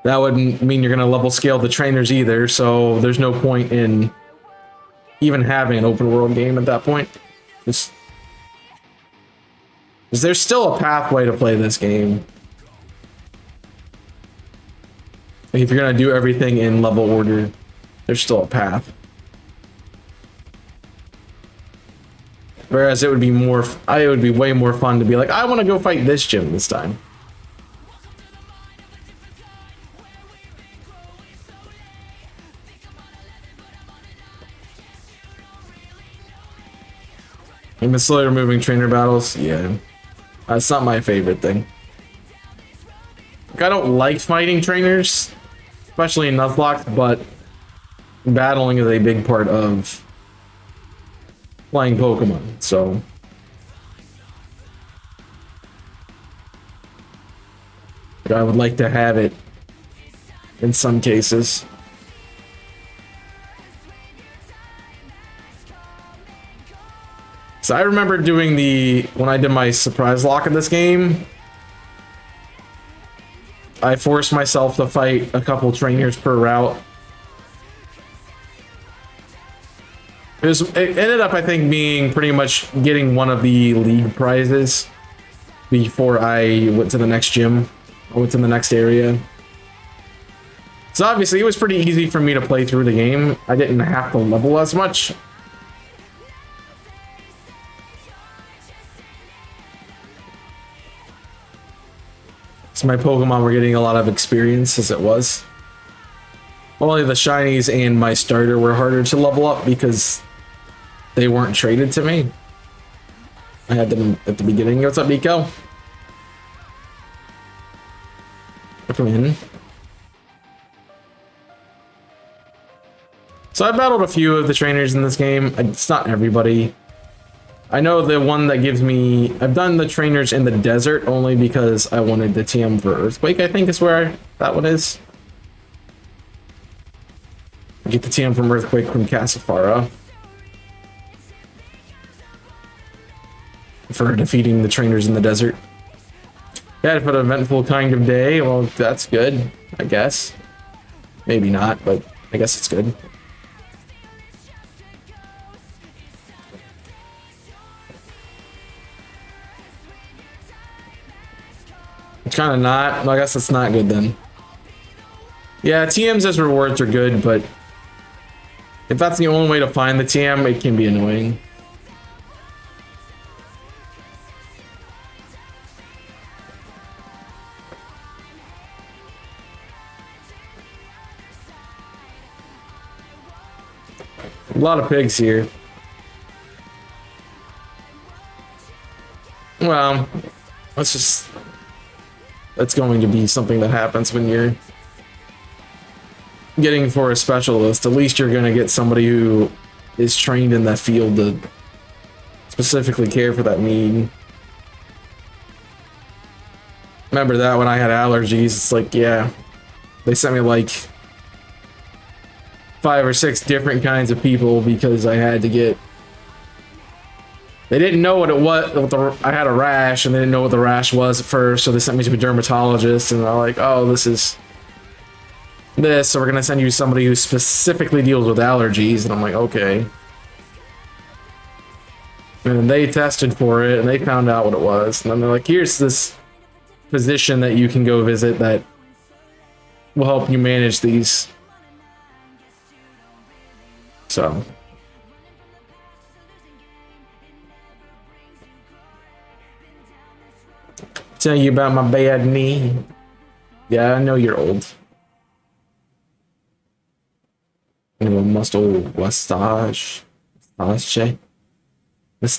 That wouldn't mean you're going to level scale the trainers either, so there's no point in even having an open world game at that point. Just, there's still a pathway to play this game. Like if you're going to do everything in level order, there's still a path. Whereas it would be way more fun to be like, I want to go fight this gym this time. And the slowly removing trainer battles, yeah. That's not my favorite thing. Like, I don't like fighting trainers, especially in Nuzlocke, but battling is a big part of playing Pokemon, so... Like, I would like to have it in some cases. So I remember doing when I did my surprise lock in this game, I forced myself to fight a couple trainers per route. It ended up, I think, being pretty much getting one of the league prizes before I went to the next gym. I went to the next area. So obviously it was pretty easy for me to play through the game. I didn't have to level as much. So my Pokemon were getting a lot of experience as it was. Only the shinies and my starter were harder to level up because they weren't traded to me. I had them at the beginning. What's up, Nico? Come in. So I battled a few of the trainers in this game. It's not everybody. I know the one that gives me... I've done the trainers in the desert only because I wanted the TM for Earthquake, I think is where that one is. I get the TM from Earthquake from Casafara for defeating the trainers in the desert. Yeah, for an eventful kind of day. Well, that's good, I guess. Maybe not, but I guess it's good. It's kind of not. Well, I guess it's not good then. Yeah, TMs as rewards are good, but if that's the only way to find the TM, it can be annoying. A lot of pigs here. Well, that's going to be something that happens when you're getting for a specialist. At least you're going to get somebody who is trained in that field to specifically care for that need. Remember that when I had allergies, it's like, yeah, they sent me like 5 or 6 different kinds of people because I had to get... They didn't know what it was. I had a rash, and they didn't know what the rash was at first, so they sent me to a dermatologist, and they're like, oh, this is this, so we're going to send you somebody who specifically deals with allergies. And I'm like, okay. And they tested for it, and they found out what it was. And then they're like, here's this physician that you can go visit that will help you manage these. So... tell you about my bad knee. Yeah, I know you're old. Muscle wastage. Mustache. I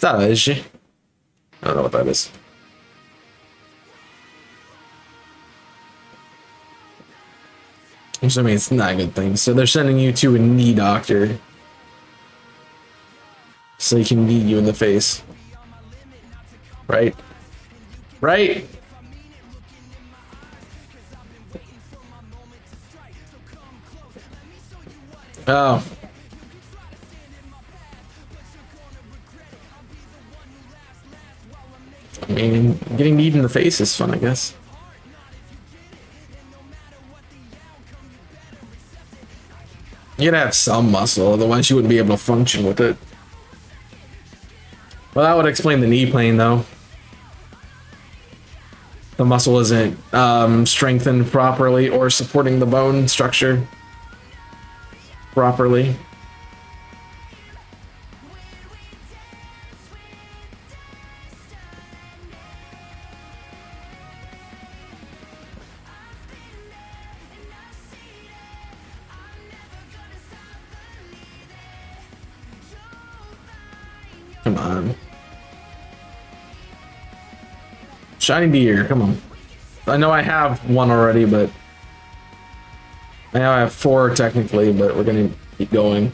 don't know what that is. Which I mean, it's not a good thing. So they're sending you to a knee doctor. So he can knee you in the face. Right? Right? Oh. I mean, getting kneed in the face is fun, I guess. You gotta have some muscle, otherwise you wouldn't be able to function with it. Well, that would explain the knee pain, though. The muscle isn't strengthened properly or supporting the bone structure properly. Come on. Shiny deer, come on. I know I have one already, but I know I have 4 technically, but we're gonna keep going.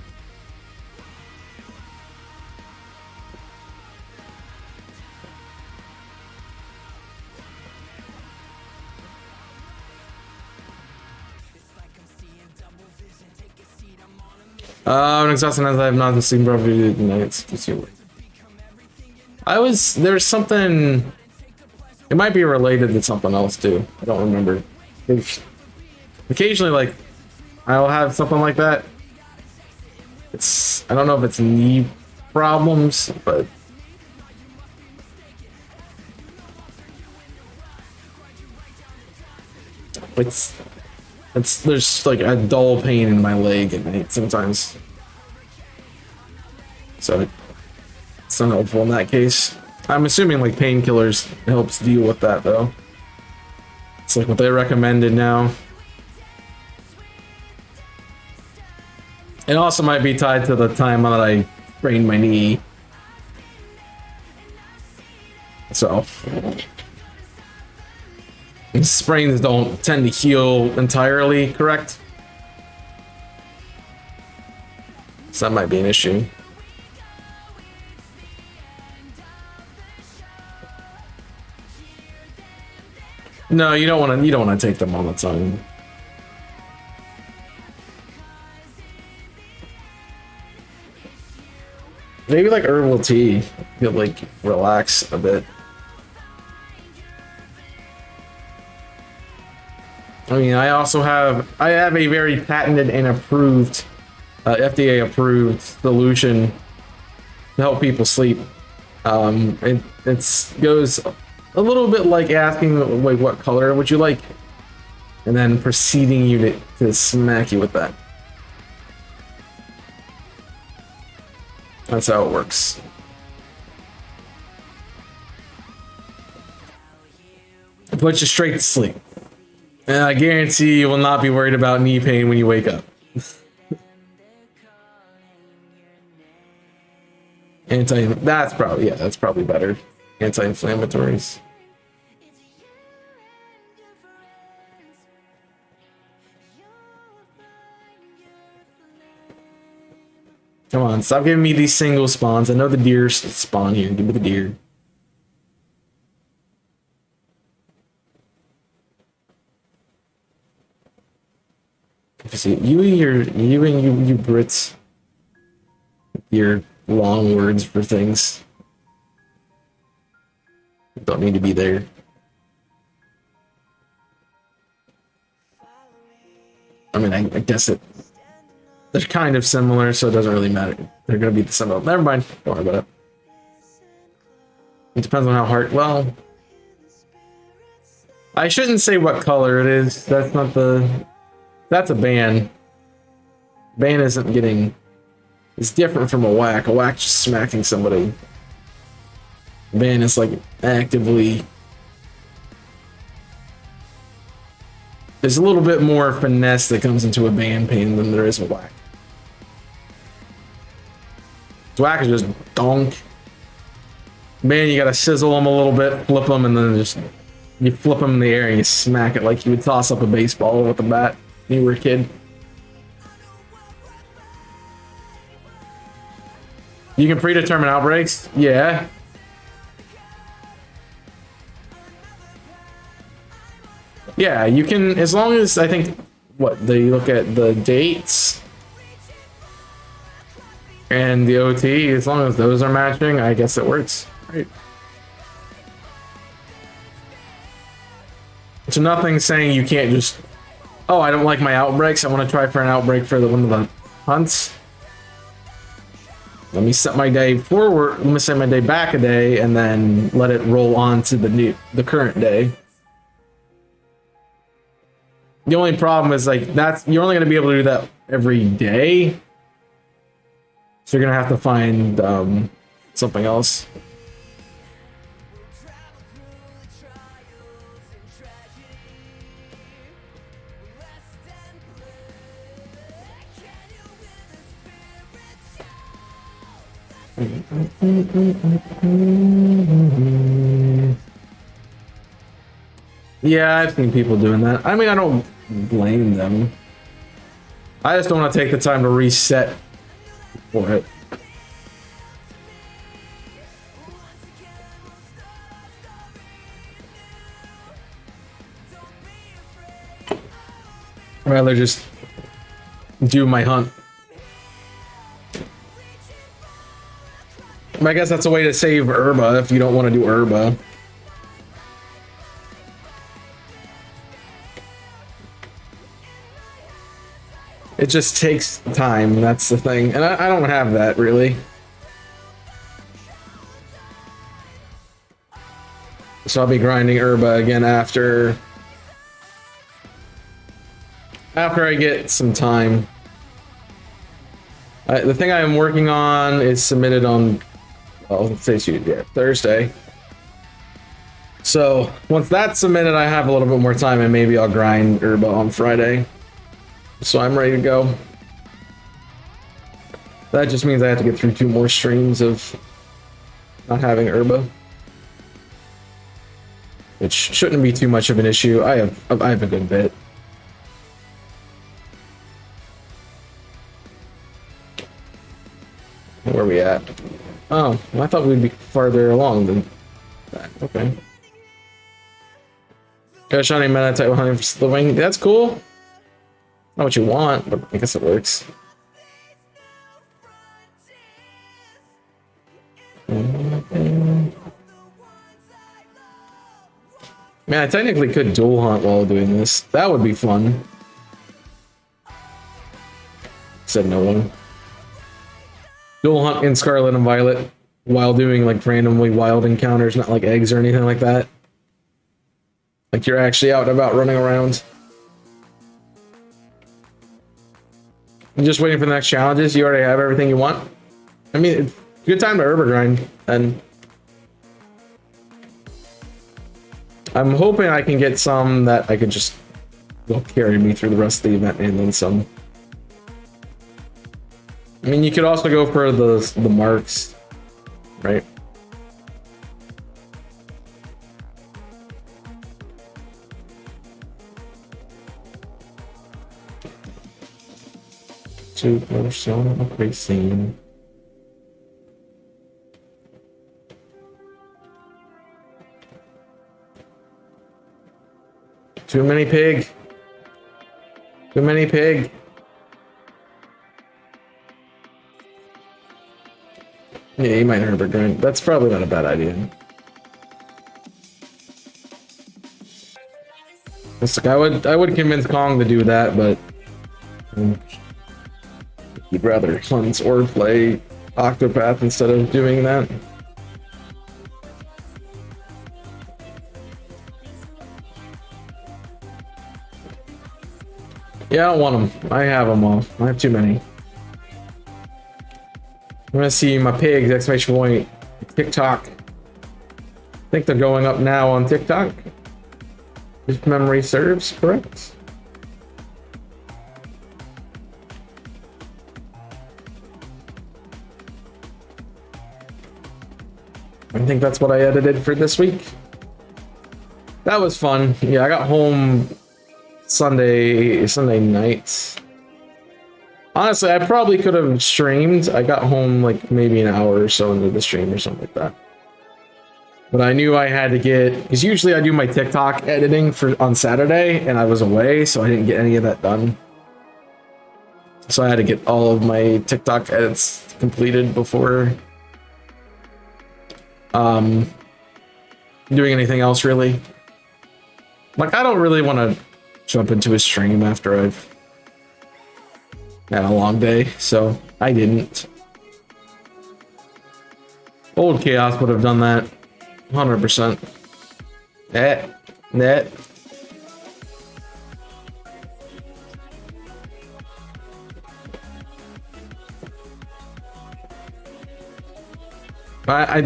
I'm exhausted as I have not seen probably nights. There's something. It might be related to something else too. I don't remember. Occasionally, like, I'll have something like that. I don't know if it's knee problems, but there's like a dull pain in my leg at night sometimes. So it's not helpful in that case. I'm assuming like painkillers helps deal with that though. It's like what they recommended now. It also might be tied to the time that I sprained my knee. So sprains don't tend to heal entirely, correct? So that might be an issue. No, you don't want to take them all the time. Maybe like herbal tea, you'll like relax a bit. I mean, I have a very patented and approved, FDA approved solution to help people sleep. It goes a little bit like asking, like, what color would you like? And then proceeding you to smack you with that. That's how it works. It puts you straight to sleep. And I guarantee you will not be worried about knee pain when you wake up. That's probably better. Anti-inflammatories. Come on, stop giving me these single spawns. I know the deer spawn here. Give me the deer. See, you Brits, your long words for things don't need to be there. I mean, I guess they're kind of similar, so it doesn't really matter. They're gonna be the same. Never mind. Don't worry about it. It depends on how hard. Well, I shouldn't say what color it is. That's not the. That's a ban. Ban isn't getting. It's different from a whack. A whack just smacking somebody. Ban is like actively There's a little bit more finesse that comes into a band pain than there is a whack. Whack is just donk. Man, you gotta sizzle them a little bit, flip them, and then just you flip them in the air and you smack it like you would toss up a baseball with a bat when you were a kid. You can predetermine outbreaks? Yeah. Yeah, you can, as long as, I think, what, they look at the dates and the OT, as long as those are matching, I guess it works. Right. So nothing saying you can't just, oh, I don't like my outbreaks, I want to try for an outbreak for one of the hunts. Let me set my day forward, let me set my day back a day, and then let it roll on to the current day. The only problem is, like, you're only going to be able to do that every day. So you're going to have to find something else. Yeah, I've seen people doing that. I mean, I don't blame them. I just don't want to take the time to reset for it. I'd rather just do my hunt. I guess that's a way to save herba if you don't want to do herba. It just takes time, that's the thing. And I don't have that, really. So I'll be grinding herba again after I get some time. The thing I am working on is submitted on, well, let's say Thursday. So once that's submitted, I have a little bit more time, and maybe I'll grind herba on Friday. So I'm ready to go. That just means I have to get through 2 more streams of not having herba, which shouldn't be too much of an issue. I have a good bit. Where are we at? Oh, I thought we'd be farther along than that. Okay. Got a shiny meta type 100 for the wing. That's cool. Not what you want, but I guess it works. Man, I technically could dual hunt while doing this. That would be fun. Said no one. Dual hunt in Scarlet and Violet while doing like randomly wild encounters, not like eggs or anything like that. Like you're actually out and about running around. I'm just waiting for the next challenges. You already have everything you want. I mean, it's a good time to herba grind, and I'm hoping I can get some that I could just will carry me through the rest of the event and then some. I mean, you could also go for the marks, right? Super so crazy. Too many pig. Too many pig. Yeah, you might herba grind. That's probably not a bad idea. It's like I would convince Kong to do that, but he'd rather hunt or play Octopath instead of doing that. Yeah, I don't want them. I have them all. I have too many. I'm gonna see my pigs, exclamation point, TikTok. I think they're going up now on TikTok. If memory serves correct. I think that's what I edited for this week. That was fun. Yeah, I got home Sunday night. Honestly, I probably could have streamed. I got home like maybe an hour or so into the stream or something like that. But I knew I had to get, because usually I do my TikTok editing on Saturday, and I was away, so I didn't get any of that done. So I had to get all of my TikTok edits completed before doing anything else, really. Like, I don't really want to jump into a stream after I've had a long day, so I didn't. Old Chaos would have done that 100%. Net.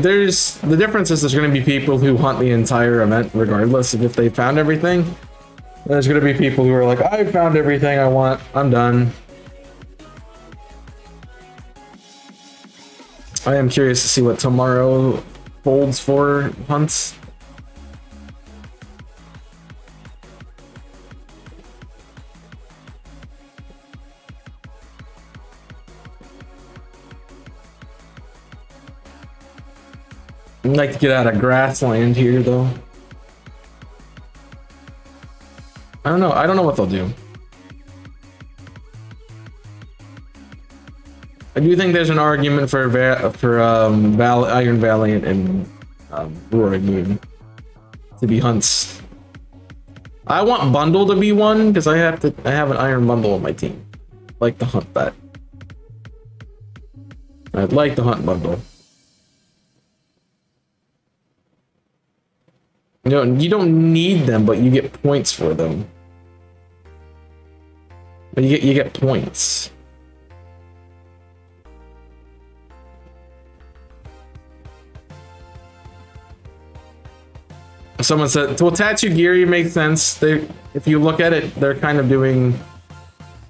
There's the difference is there's going to be people who hunt the entire event regardless of if they found everything. And there's going to be people who are like, I found everything I want, I'm done. I am curious to see what tomorrow holds for hunts. I'd like to get out of grassland here, though. I don't know. I don't know what they'll do. I do think there's an argument for Iron Valiant and Roaring Moon to be hunts. I want Bundle to be one because I have an Iron Bundle on my team. I'd like to hunt that. I'd like to hunt Bundle. You don't need them, but you get points for them. But you get points. Someone said, well, Tatsugiri makes sense. If you look at it, they're kind of doing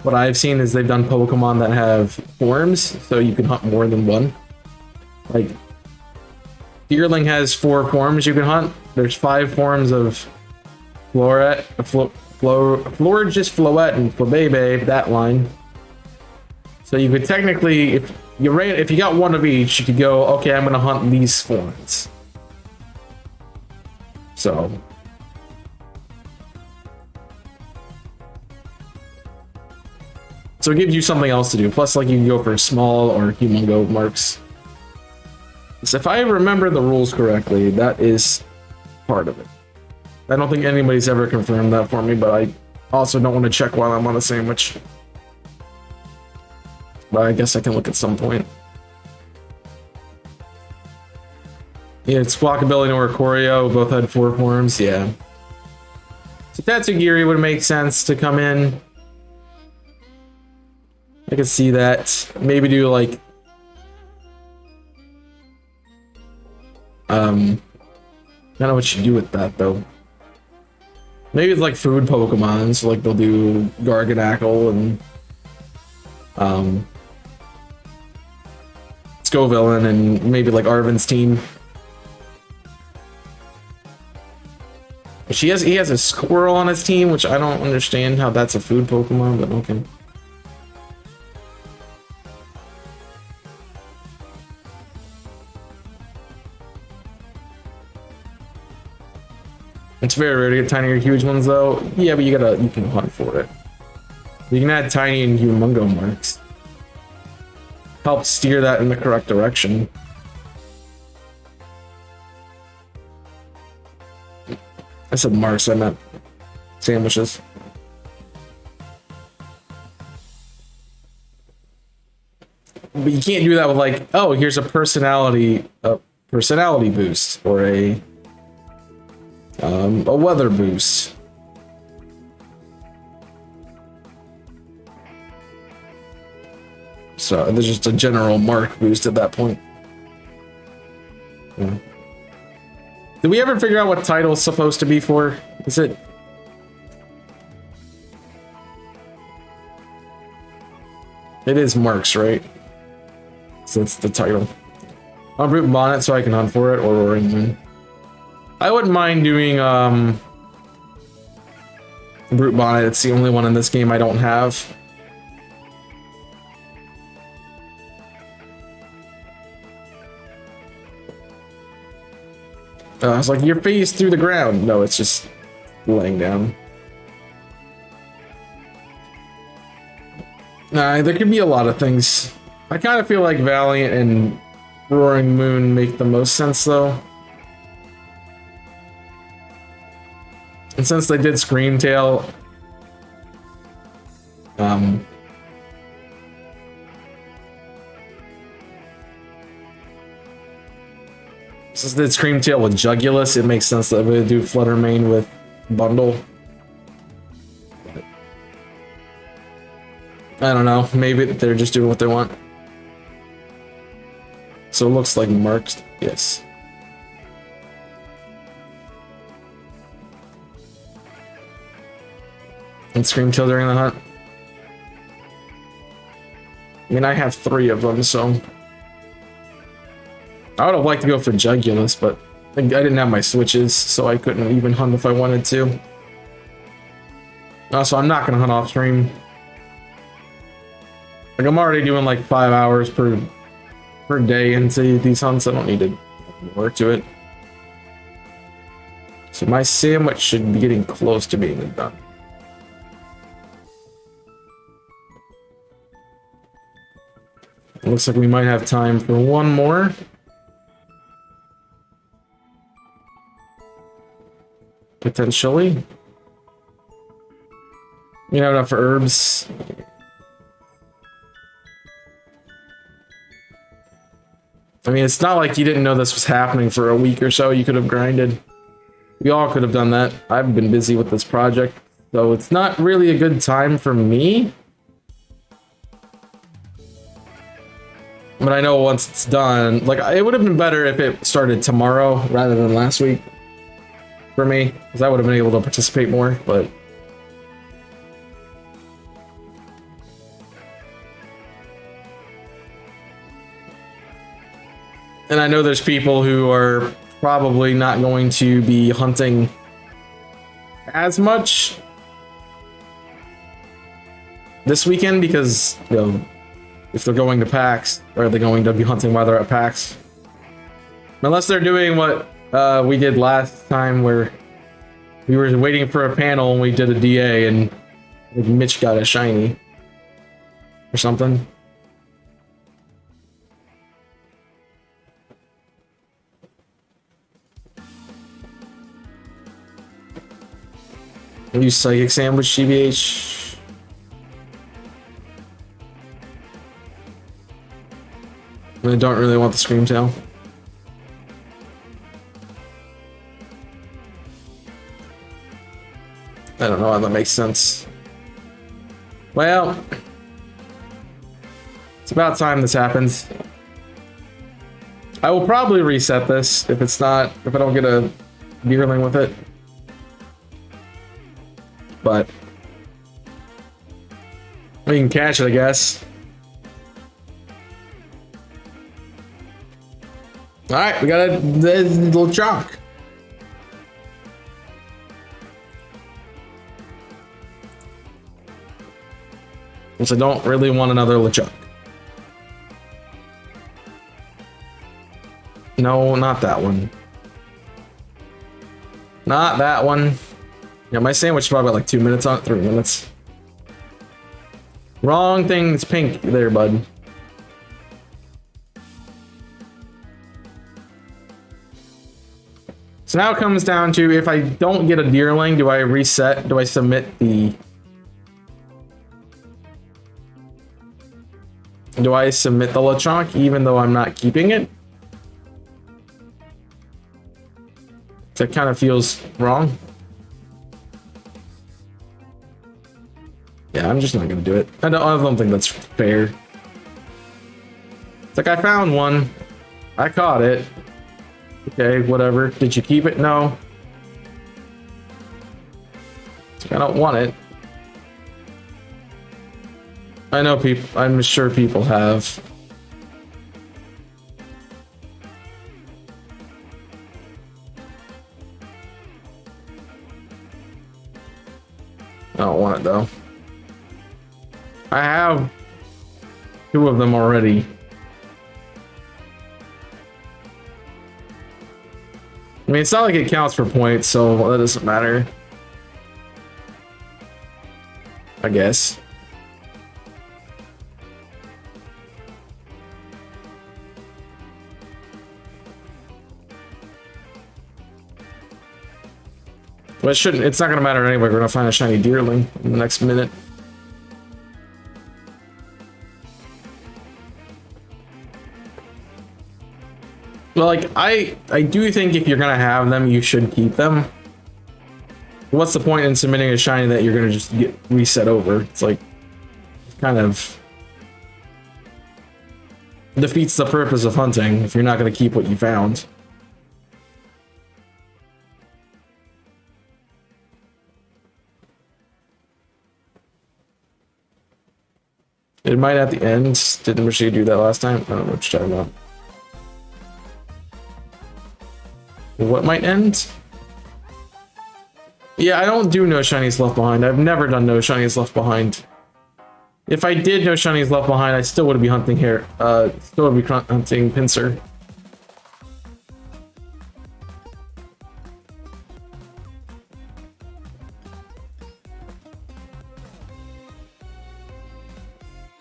what I've seen is they've done Pokemon that have forms, so you can hunt more than one. Like, Deerling has 4 forms you can hunt. There's 5 forms of Florette, Florigis, Floette, and Flabebe, that line. So you could technically, if you got one of each, you could go, okay, I'm gonna hunt these forms. So it gives you something else to do. Plus, like, you can go for small or humongo marks. So if I remember the rules correctly, that is part of it. I don't think anybody's ever confirmed that for me, but I also don't want to check while I'm on a sandwich. But I guess I can look at some point. Yeah, it's Squawkabilly or Choreo both had 4 forms, yeah. So Tatsugiri would make sense to come in. I could see that. Maybe do like I don't know what you do with that though. Maybe it's like food Pokemon, so like they'll do Garganacl and Scovillain and maybe like Arven's team. He has a squirrel on his team, which I don't understand how that's a food Pokemon, but okay. It's very rare to get tiny or huge ones though. Yeah, but you can hunt for it. You can add tiny and humongo marks. Help steer that in the correct direction. I said marks, I meant sandwiches. But you can't do that with like, oh, here's a personality boost or a weather boost. So there's just a general mark boost at that point. Yeah. Did we ever figure out what title's supposed to be for? Is it? It is marks, right? So it's the title. I'll root bonnet so I can hunt for it, or roaring moon. I wouldn't mind doing Brute Bonnet. It's the only one in this game I don't have. I was like, your face through the ground. No, it's just laying down. Nah, there could be a lot of things. I kind of feel like Valiant and Roaring Moon make the most sense, though. And since they did Screamtail, since they did Screamtail with Jugulus, it makes sense that we do Fluttermane with Bundle. I don't know, maybe they're just doing what they want. So it looks like marked, yes. And Screamtail during the hunt. I mean, I have 3 of them, so I would have liked to go for Jugulus, but I didn't have my switches, so I couldn't even hunt if I wanted to. Also, I'm not gonna hunt off stream. Like, I'm already doing like 5 hours per day into these hunts. I don't need to work to it. So my sandwich should be getting close to being done. It looks like we might have time for one more. Potentially. You know, enough for herbs. I mean, it's not like you didn't know this was happening for a week or so. You could have grinded. We all could have done that. I've been busy with this project, so it's not really a good time for me. But I know once it's done, like, it would have been better if it started tomorrow rather than last week for me, because I would have been able to participate more, but and I know there's people who are probably not going to be hunting as much this weekend because, you know, if they're going to PAX, or are they going to be hunting while they're at PAX? Unless they're doing what we did last time, where we were waiting for a panel and we did a DA and Mitch got a shiny or something. Use Psychic Sandwich, GBH. I don't really want the Screamtail. I don't know how that makes sense. Well, it's about time this happens. I will probably reset this if I don't get a Deerling with it. But we can catch it, I guess. All right, we got a little chalk. So I don't really want another LeChuck. No, not that one. Not that one. Yeah, my sandwich is probably like 2 minutes on it, 3 minutes. Wrong thing, it's pink there, bud. So now it comes down to, if I don't get a Deerling, do I reset? Do I submit the... Do I submit the LeChuck even though I'm not keeping it? That kind of feels wrong. Yeah, I'm just not gonna do it. I don't think that's fair. It's like, I found one. I caught it. Okay, whatever. Did you keep it? No. It's like, I don't want it. I know people, I'm sure people have. it though. I have 2 of them already. I mean, it's not like it counts for points, so that doesn't matter. I guess. Well, it shouldn't. It's not gonna matter anyway. We're gonna find a shiny deerling in the next minute. Well, like I do think if you're gonna have them, you should keep them. What's the point in submitting a shiny that you're gonna just get reset over? It's like kind of defeats the purpose of hunting if you're not gonna keep what you found. It might at the end. Didn't wish you do that last time. I don't know what you're talking about. What might end? Yeah, I don't do no shinies left behind. I've never done no shinies left behind. If I did no shinies left behind, I still would be hunting here. Still would be hunting Pinsir.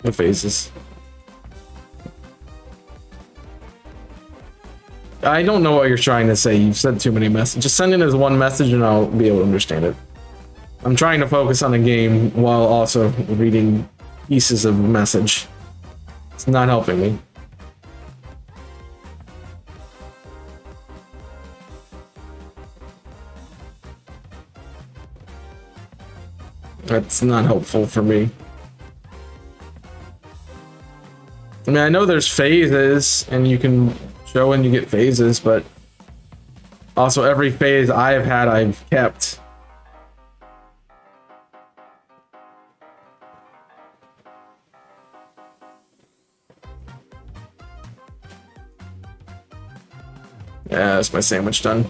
The phases. I don't know what you're trying to say. You've said too many messages. Just send in as one message and I'll be able to understand it. I'm trying to focus on the game while also reading pieces of message. It's not helping me. That's not helpful for me. I mean, I know there's phases and you can show when you get phases, but also every phase I've had, I've kept. Yeah, that's my sandwich done.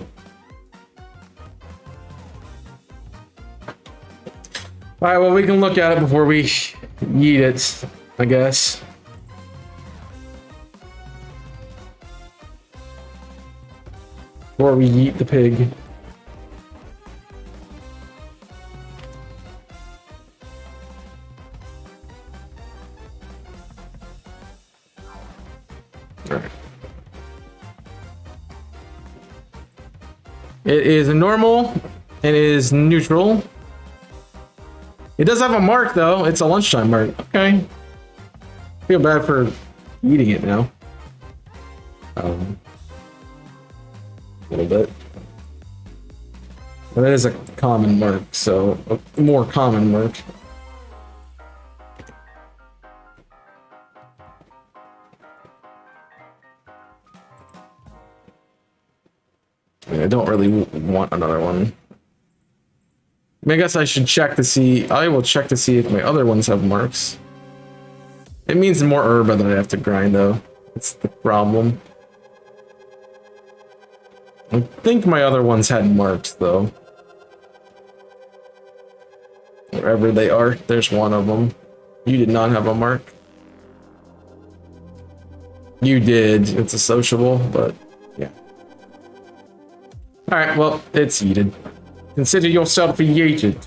Alright, well, we can look at it before we eat it, I guess. Before we eat the pig. Alright. It is normal. It is neutral. It does have a mark though. It's a lunchtime mark. Okay. I feel bad for eating it now. A little bit. But it is a common mark, so a more common mark. I don't really want another one. I mean, I guess I should check to see. I will check to see if my other ones have marks. It means more herba that I have to grind, though. That's the problem. I think my other ones had marks, though. Wherever they are, there's one of them. You did not have a mark. You did. It's a sociable, but yeah. Alright, well, it's yeeted. Consider yourself yeeted.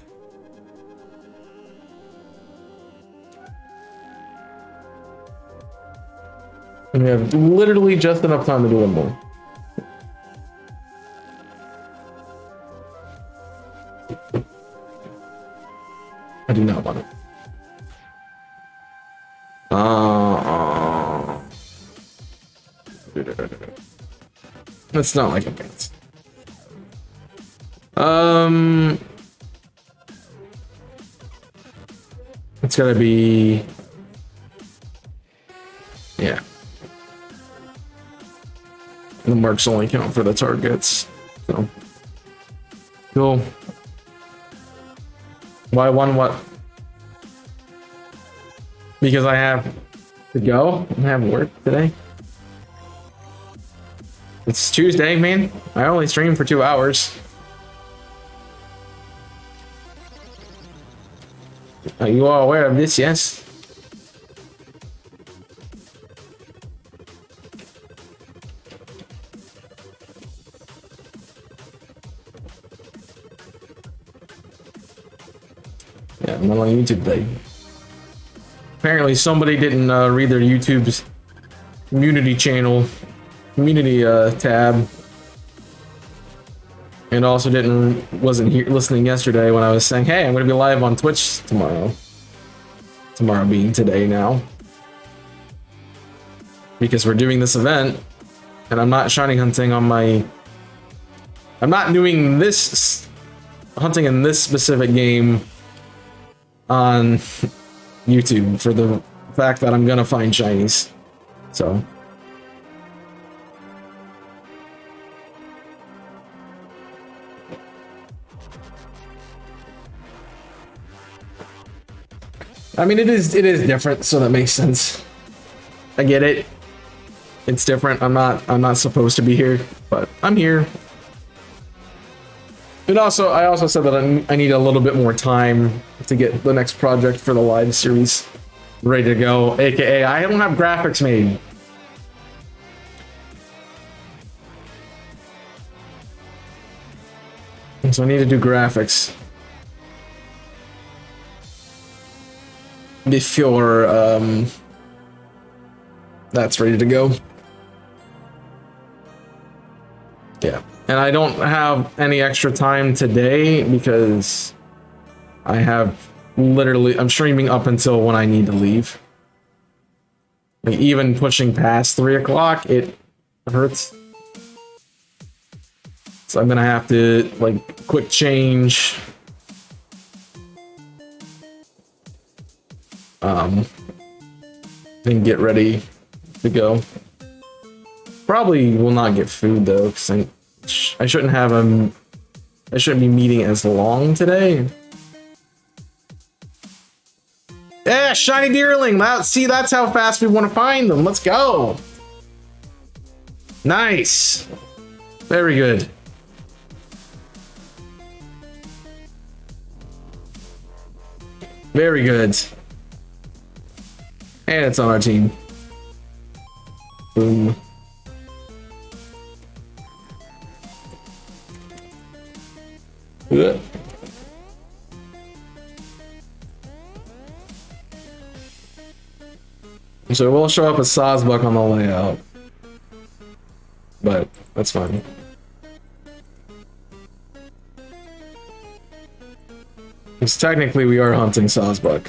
And we have literally just enough time to do one more. I do not want it. That's not like advanced. It's gotta be, yeah. The marks only count for the targets, so cool. Why one what? Because I have to go and have work today. It's Tuesday, man. I only stream for 2 hours. Are you all aware of this? Yes. Yeah, I'm not on YouTube today. Apparently, somebody didn't read their YouTube's community channel, community tab, and also wasn't here listening yesterday when I was saying, "Hey, I'm going to be live on Twitch tomorrow." Tomorrow being today now, because we're doing this event, and I'm not shiny hunting on my. I'm not doing this hunting in this specific game on YouTube for the fact that I'm gonna find shinies. So I mean it is different, so that makes sense. I get it. It's different. I'm not supposed to be here, but I'm here. And also, I also said that I need a little bit more time to get the next project for the live series ready to go, aka I don't have graphics made. So I need to do graphics before that's ready to go. Yeah. And I don't have any extra time today because I have I'm streaming up until when I need to leave. Like even pushing past 3 o'clock, it hurts. So I'm gonna have to like quick change. And get ready to go. Probably will not get food though, because I shouldn't have I shouldn't be meeting as long today. Yeah, shiny deerling. See, that's how fast we want to find them. Let's go. Nice. Very good. Very good. And it's on our team. Boom. Ugh. So we'll show up as Sawsbuck on the layout. But that's fine. Because technically we are hunting Sawsbuck.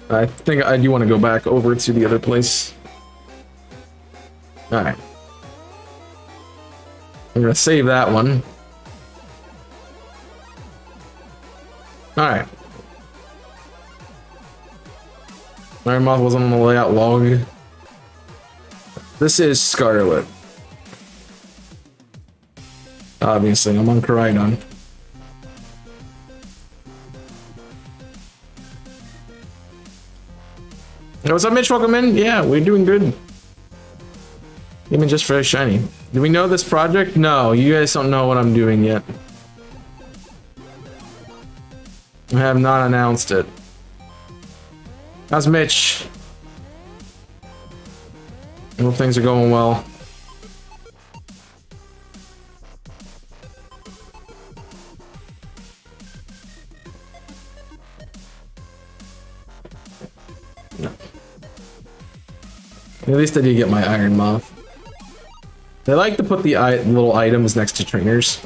I think I do want to go back over to the other place. Alright. I'm gonna save that one. Alright. Iron Moth wasn't on the layout log. This is Scarlet. Obviously, I'm on Koraidon. Hey, what's up, Mitch? Welcome in. Yeah, we're doing good. Even just very shiny. Do we know this project? No, you guys don't know what I'm doing yet. I have not announced it. How's Mitch? I hope things are going well. No. At least I did get my Iron Moth. They like to put the little items next to trainers.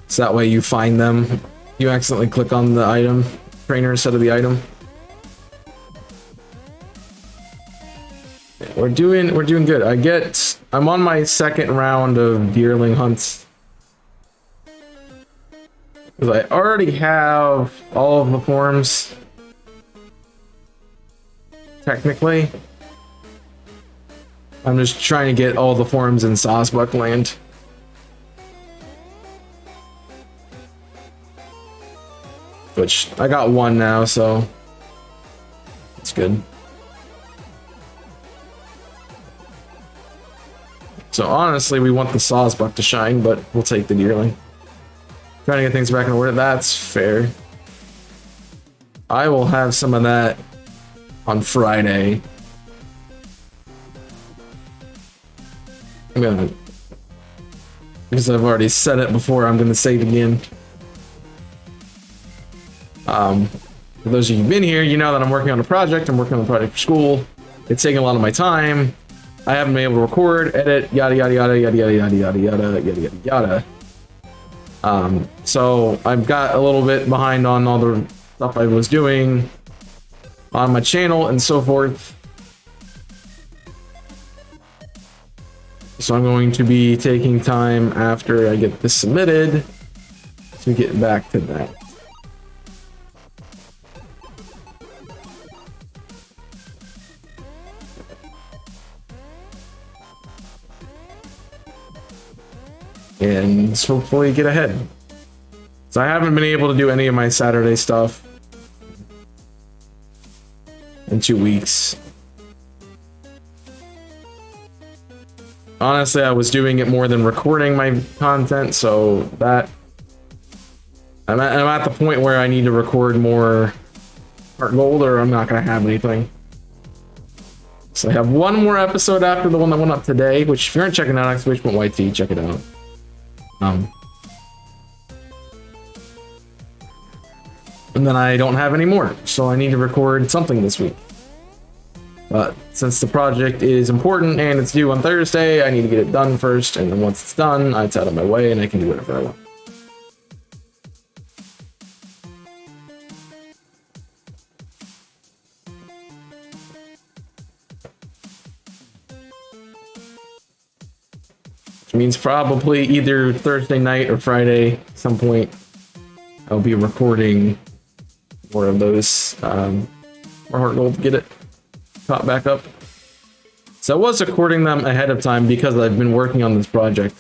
So that way you find them. You accidentally click on the item trainer instead of the item. Yeah, we're doing good. I'm on my second round of deerling hunts. Because I already have all of the forms. Technically. I'm just trying to get all the forms in Sawsbuck land. Which, I got one now, so... it's good. So honestly, we want the Sawsbuck to shine, but we'll take the deerling. Trying to get things back in order. That's fair. I will have some of that on Friday. I'm gonna, because I've already said it before, I'm gonna say it again. For those of you who've been here, you know that I'm working on a project. I'm working on a project for school. It's taking a lot of my time. I haven't been able to record, edit, yada yada yada yada yada yada yada yada yada yada yada. So I've got a little bit behind on all the stuff I was doing on my channel and so forth. So I'm going to be taking time after I get this submitted to get back to that. And hopefully get ahead. So I haven't been able to do any of my Saturday stuff in 2 weeks. Honestly, I was doing it more than recording my content, so that I'm at the point where I need to record more Heart Gold, or I'm not going to have anything. So I have one more episode after the one that went up today, which if you aren't checking out exclamation.yt, check it out. And then I don't have any more, so I need to record something this week. But since the project is important and it's due on Thursday, I need to get it done first, and then once it's done, it's out of my way and I can do whatever I want. Which means probably either Thursday night or Friday at some point I'll be recording more of those more Heart Gold to get it caught back up. So I was recording them ahead of time because I've been working on this project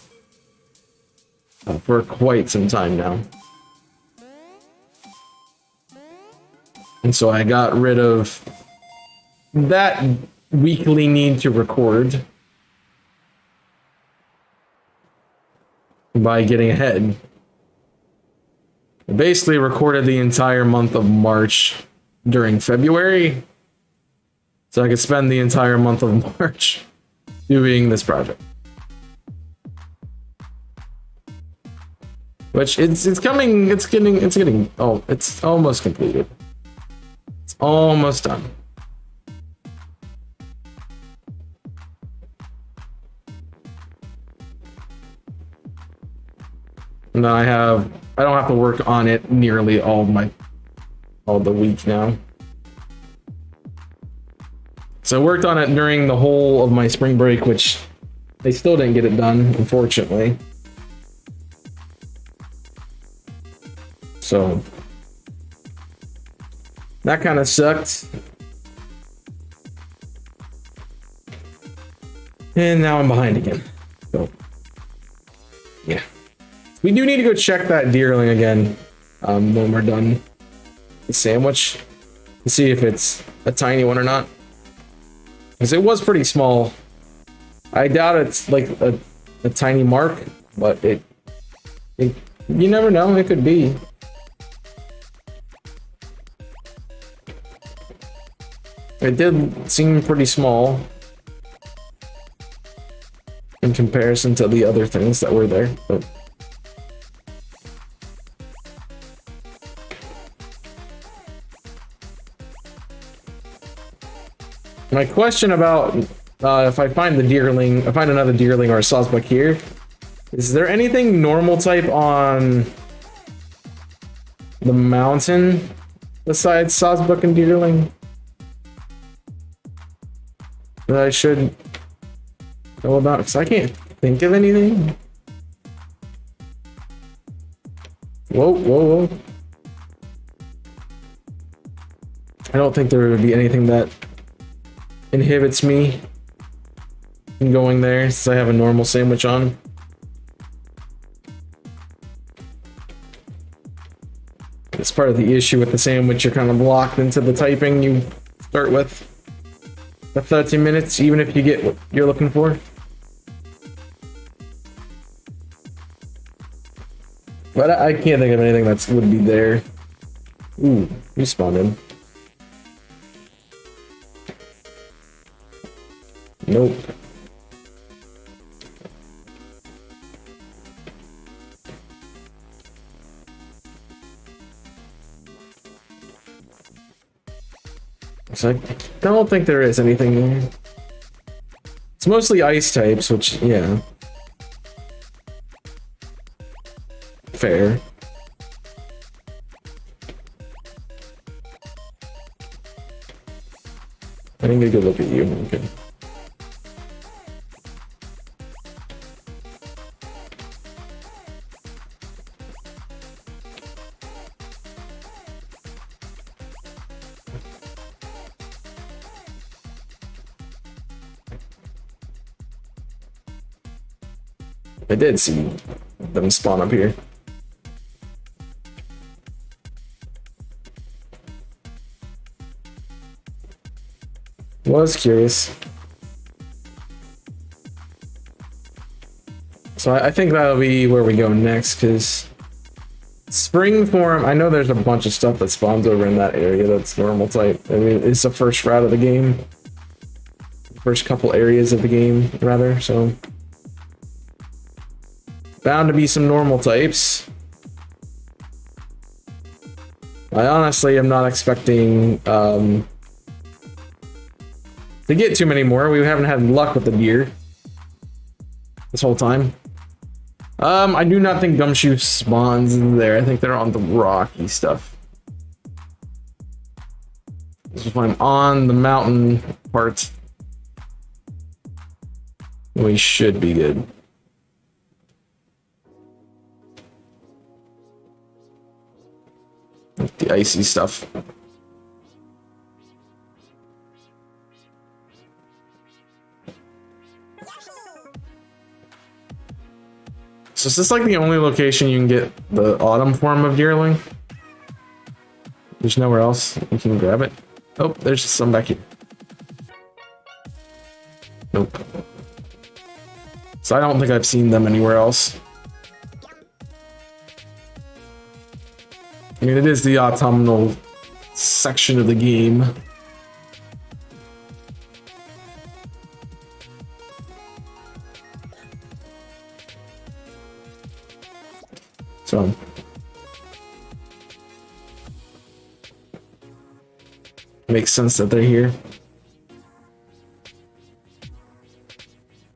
for quite some time now. And so I got rid of that weekly need to record by getting ahead. I basically recorded the entire month of March during February, so I could spend the entire month of March doing this project. Which it's almost completed. It's almost done. And then I don't have to work on it nearly all the week now. So I worked on it during the whole of my spring break, which they still didn't get it done, unfortunately. So that kind of sucked. And now I'm behind again. So yeah. We do need to go check that deerling again when we're done the sandwich to see if it's a tiny one or not. Because it was pretty small. I doubt it's like a tiny mark, but it you never know, it could be. It did seem pretty small in comparison to the other things that were there, but my question about if I find another deerling or a sawsbuck here, is there anything normal type on the mountain besides sawsbuck and deerling that I should know about? Because I can't think of anything. Whoa. I don't think there would be anything that inhibits me from going there since I have a normal sandwich on. It's part of the issue with the sandwich. You're kind of locked into the typing you start with. The 30 minutes, even if you get what you're looking for. But I can't think of anything that would be there. Ooh, you spawned in. Nope. So I don't think there is anything there. It's mostly ice types, which, yeah. Fair. I didn't get a good look at you. Okay. I did see them spawn up here. Was curious. So I think that'll be where we go next, because spring form, I know there's a bunch of stuff that spawns over in that area that's normal type. I mean, it's the first route of the game. First couple areas of the game, rather, so. Bound to be some normal types. I honestly am not expecting to get too many more. We haven't had luck with the deer this whole time. I do not think Gumshoe spawns in there. I think they're on the rocky stuff. This is when I'm on the mountain part. We should be good. The icy stuff. So is this like the only location you can get the autumn form of deerling? There's nowhere else you can grab it? Oh, there's some back here. Nope. So I don't think I've seen them anywhere else. I mean, it is the autumnal section of the game. So. Makes sense that they're here.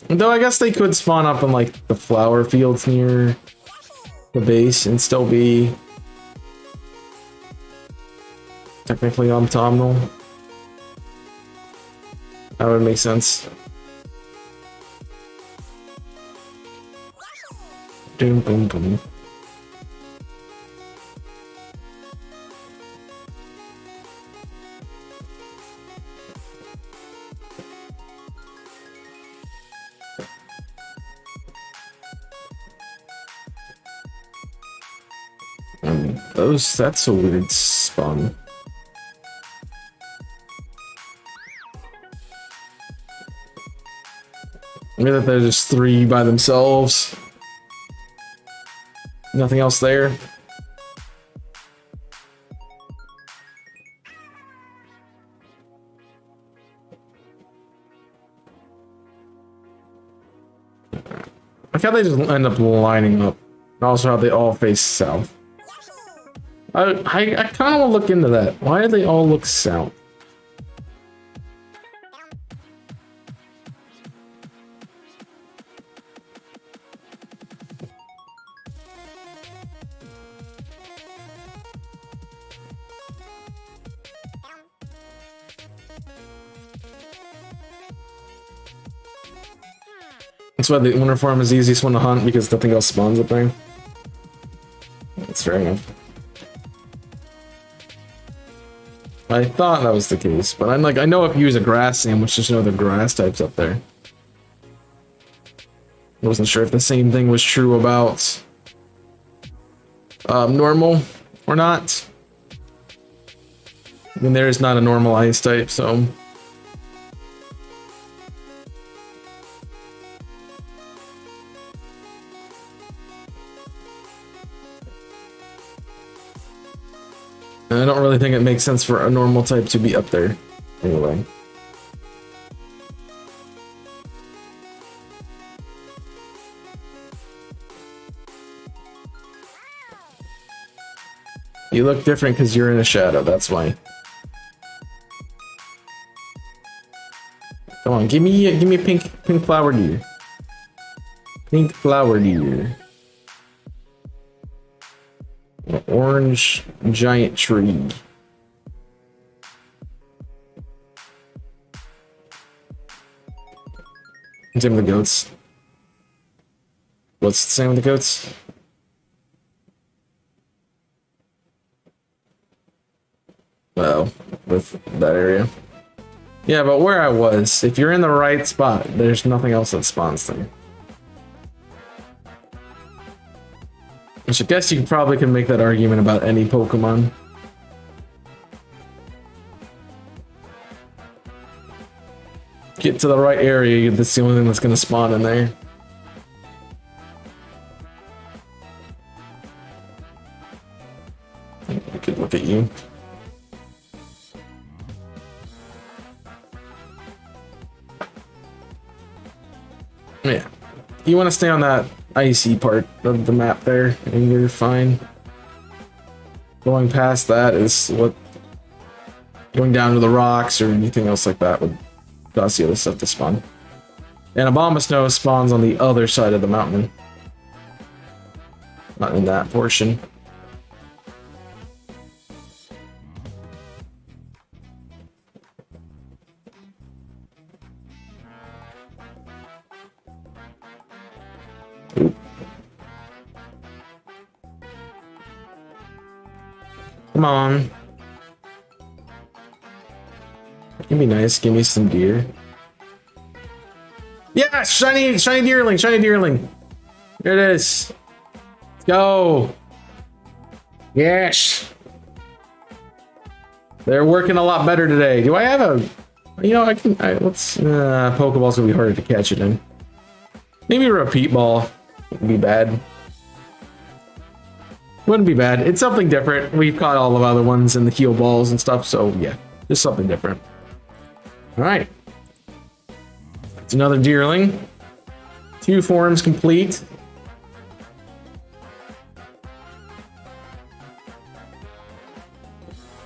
Though I guess they could spawn up in like the flower fields near the base and still be technically autumnal. That would make sense. Doom boom boom. That's a weird spawn. Maybe that they're just three by themselves. Nothing else there. Like how they just end up lining up. And also how they all face south. I kind of want to look into that. Why do they all look south? That's why the winter farm is the easiest one to hunt, because nothing else spawns up there. That's fair enough. I thought that was the case, but I'm like, I know if you use a grass sandwich, there's no other grass types up there. I wasn't sure if the same thing was true about normal or not. I mean, there is not a normal ice type, so. don't really think it makes sense for a normal type to be up there. Anyway. You look different because you're in a shadow, that's why. Come on, give me a pink flower deer. Pink flower deer. An orange giant tree. Same with the goats. What's the same with the goats? Well, with that area. Yeah, but where I was, if you're in the right spot, there's nothing else that spawns there. Which I guess you probably can make that argument about any Pokemon. Get to the right area, that's the only thing that's going to spawn in there. I could look at you. Yeah. You want to stay on that icy part of the map there, and you're fine. Going past that is what... Going down to the rocks or anything else like that would cause the other stuff to spawn. And Abomasnow spawns on the other side of the mountain. Not in that portion. Oop. Come on. Give me nice, give me some deer. Yeah, shiny deerling, shiny deerling. Here it is. Let's go. Yes. They're working a lot better today. Do I have a, you know, let's, Pokeball's gonna be harder to catch it in. Maybe a repeat ball wouldn't be bad. Wouldn't be bad. It's something different. We've caught all of the other ones in the heal balls and stuff, so yeah, just something different. All right. It's another deerling. 2 forms complete.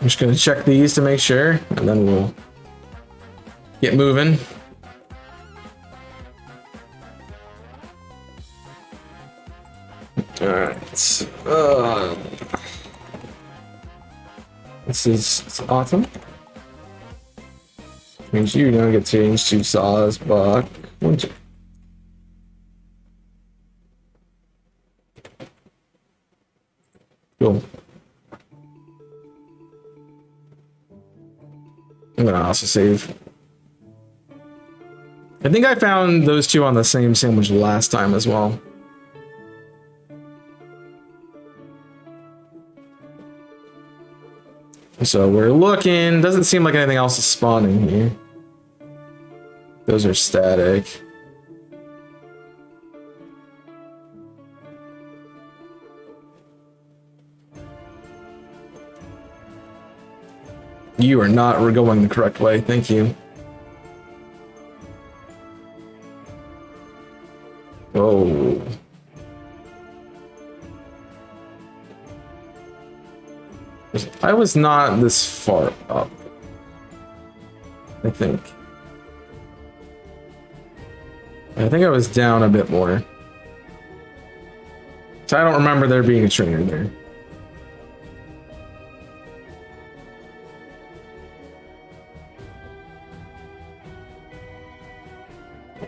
I'm just gonna check these to make sure, and then we'll get moving. All right. This is autumn. Means you now get changed to Sawsbuck Winter. Cool. I'm gonna also save. I think I found those 2 on the same sandwich last time as well. So we're looking. Doesn't seem like anything else is spawning here. Those are static. You are not going the correct way. Thank you. Oh. I was not this far up. I think I was down a bit more. So I don't remember there being a trainer there.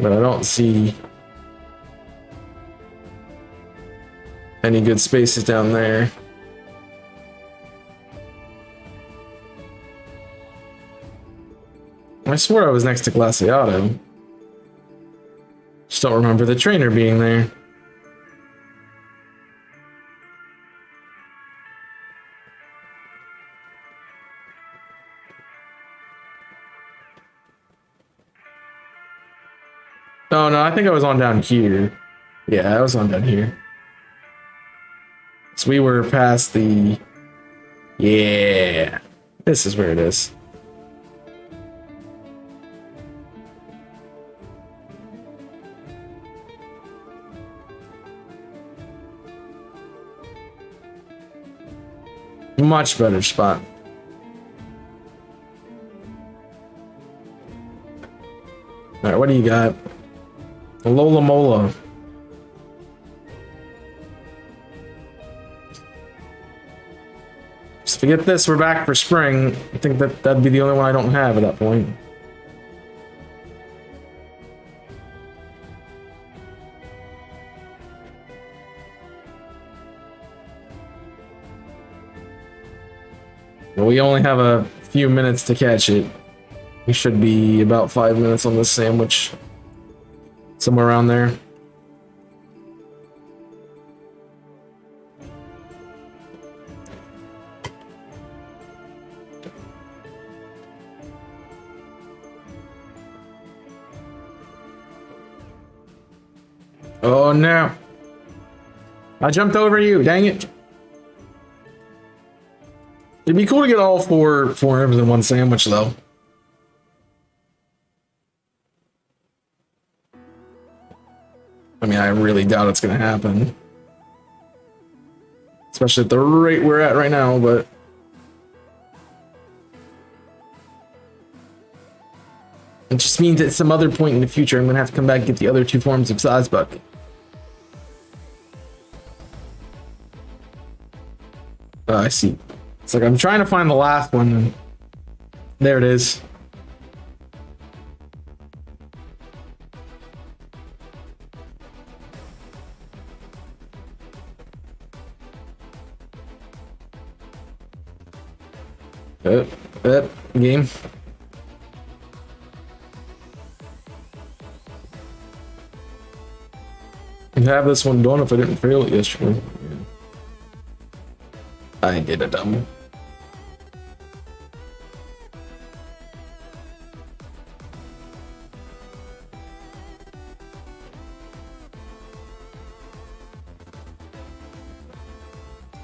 But I don't see any good spaces down there. I swore I was next to Glaciato. Just don't remember the trainer being there. Oh no, I think I was on down here. Yeah, I was on down here. So we were past the Yeah. This is where it is. Much better spot. Alright, what do you got? Lola Mola. Just forget this, we're back for spring. I think that'd be the only one I don't have at that point. But we only have a few minutes to catch it. We should be about 5 minutes on this sandwich. Somewhere around there. Oh no. I jumped over you, dang it. It'd be cool to get all four forms in one sandwich though. I mean, I really doubt it's gonna happen. Especially at the rate we're at right now, but... It just means at some other point in the future, I'm gonna have to come back and get the other two forms of Sazbuk. I see. It's like I'm trying to find the last one. And there it is. Game. I'd have this one done if I didn't fail it yesterday. Yeah. I did a dumb.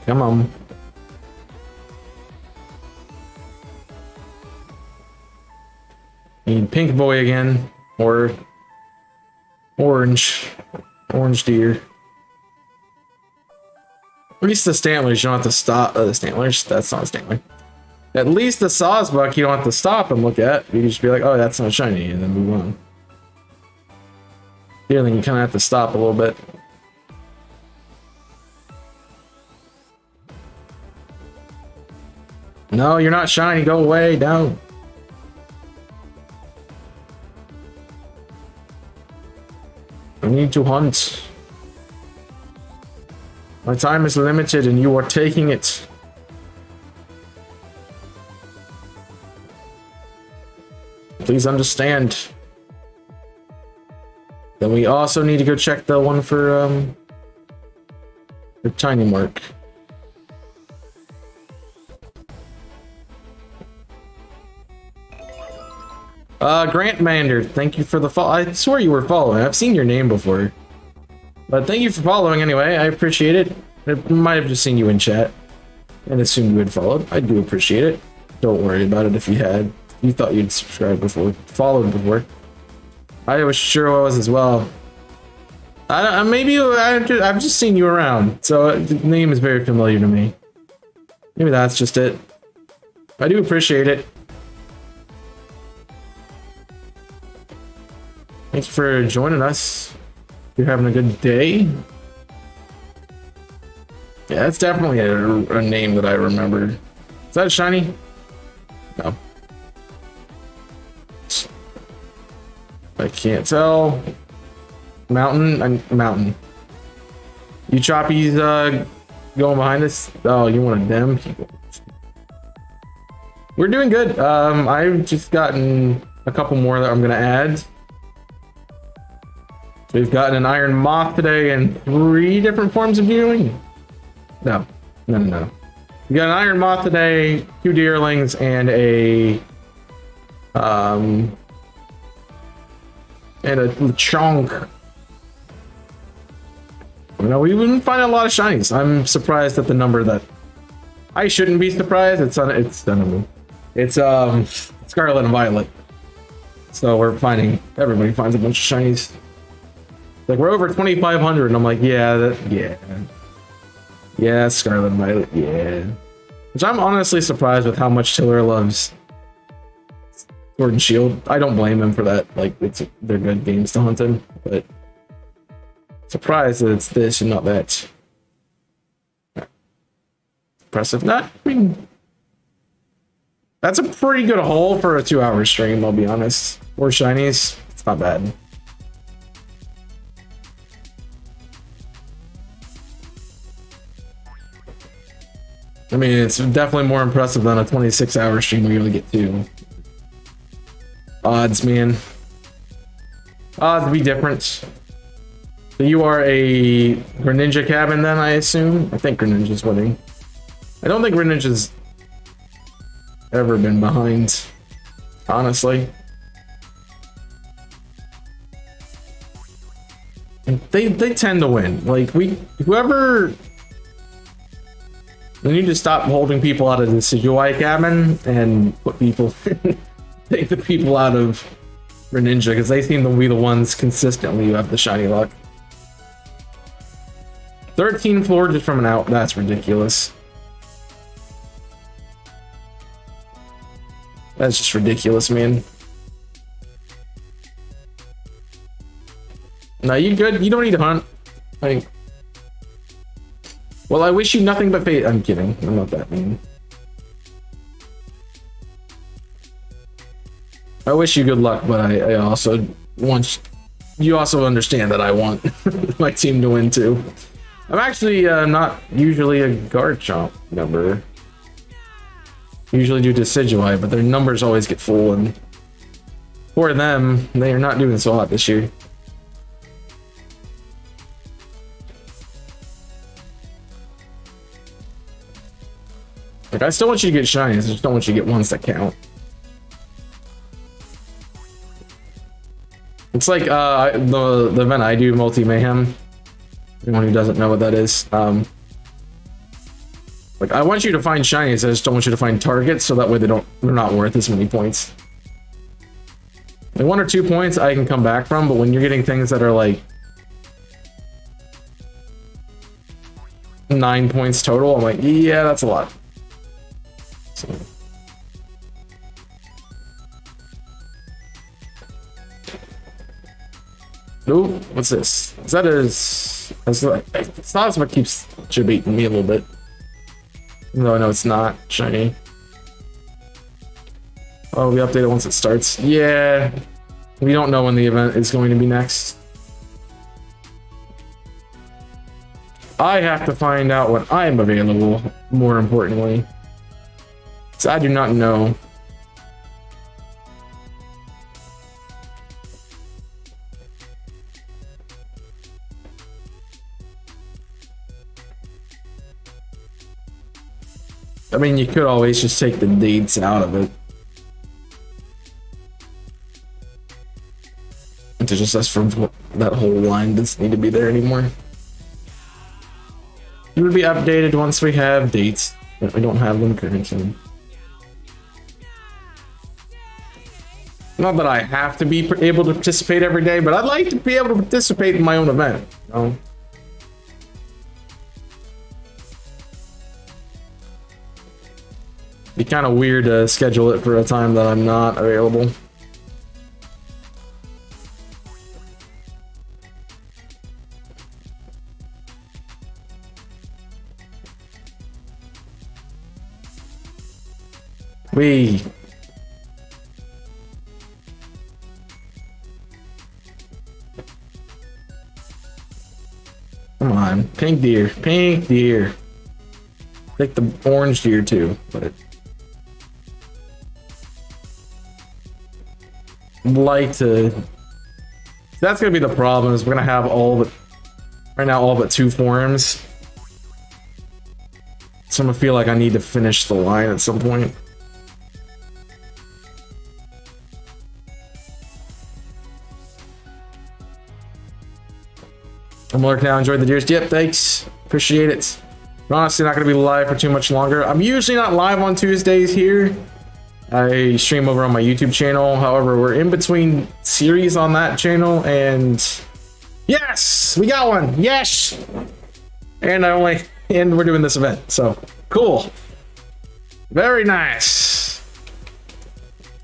Come on. Need pink boy again, or orange deer. At least the Stantlers, you don't have to stop. The Stantlers, that's not a Stantler. At least the Sawsbuck, you don't have to stop and look at. You can just be like, oh, that's not shiny, and then move on. Here, then you kind of have to stop a little bit. No, you're not shiny. Go away. Down. I need to hunt. My time is limited and you are taking it. Please understand. Then we also need to go check the one for Tiny Mark. Grant Mander, thank you for the follow. I swear you were following. I've seen your name before. But thank you for following anyway. I appreciate it. I might have just seen you in chat and assumed you had followed. I do appreciate it. Don't worry about it if you had. You thought you'd subscribed before. Followed before. I was sure I was as well. I've just seen you around. So the name is very familiar to me. Maybe that's just it. I do appreciate it. Thanks for joining us. You're having a good day. Yeah, that's definitely a name that I remember. Is that a shiny? No. I can't tell. Mountain. You choppies going behind us? Oh, you want them people. We're doing good. I've just gotten a couple more that I'm gonna add. We've gotten an iron moth today and 3 different forms of deerling. No. We got an iron moth today, 2 deerlings, and a chunk. You know, we've been finding a lot of shinies. I'm surprised at the number that I shouldn't be surprised. It's Dunham. It's Scarlet and Violet. So we're finding everybody finds a bunch of shinies. Like we're over 2,500, and I'm like, yeah, Scarlet and Violet, yeah. Which I'm honestly surprised with how much Tiller loves Sword and Shield. I don't blame him for that. Like they're good games to hunt in, but surprised that it's this and not that. Impressive. Not, I mean, that's a pretty good haul for a 2-hour stream, I'll be honest. 4 shinies, it's not bad. I mean, it's definitely more impressive than a 26-hour stream where you only get 2. Odds, man. Odds be different. So you are a Greninja cabin then, I assume? I think Greninja's winning. I don't think Greninja's ever been behind, honestly. They tend to win. Like whoever. They need to stop holding people out of the Decidueye cabin and put people take the people out of Greninja because they seem to be the ones consistently who have the shiny luck. 13 floor just from an out. That's ridiculous. That's just ridiculous, man. No, you good? You don't need to hunt. Like, well, I wish you nothing but fate. I'm kidding. I'm not that mean. I wish you good luck, but I also want you also understand that I want my team to win too. I'm actually not usually a Garchomp member. Usually do Decidueye, but their numbers always get full, and for them, they are not doing so hot this year. Like, I still want you to get shinies, I just don't want you to get ones that count. It's like the event I do, Multi Mayhem. Anyone who doesn't know what that is, like, I want you to find shinies, I just don't want you to find targets, so that way they're not worth as many points. Like 1 or 2 points I can come back from, but when you're getting things that are like 9 points total, I'm like, yeah, that's a lot. So. Ooh, what's this? Is that it's not what keeps debating me a little bit. Even though I know it's not shiny. Oh, we update it once it starts. Yeah. We don't know when the event is going to be next. I have to find out when I'm available, more importantly. So I do not know. I mean, you could always just take the dates out of it. To just us from that whole line doesn't need to be there anymore. It would be updated once we have dates, but we don't have them currently. Not that I have to be able to participate every day, but I'd like to be able to participate in my own event. You know? Be kind of weird to schedule it for a time that I'm not available. Come on, pink deer, pink deer. Take the orange deer too, but I'd like to. That's gonna be the problem. Is we're gonna have all but right now all but 2 forums. So I'm gonna feel like I need to finish the line at some point. I'm Mark now. Enjoyed the deers. Yep, thanks. Appreciate it. We're honestly not going to be live for too much longer. I'm usually not live on Tuesdays here. I stream over on my YouTube channel. However, we're in between series on that channel, and yes, we got one. Yes, and we're doing this event. So cool. Very nice.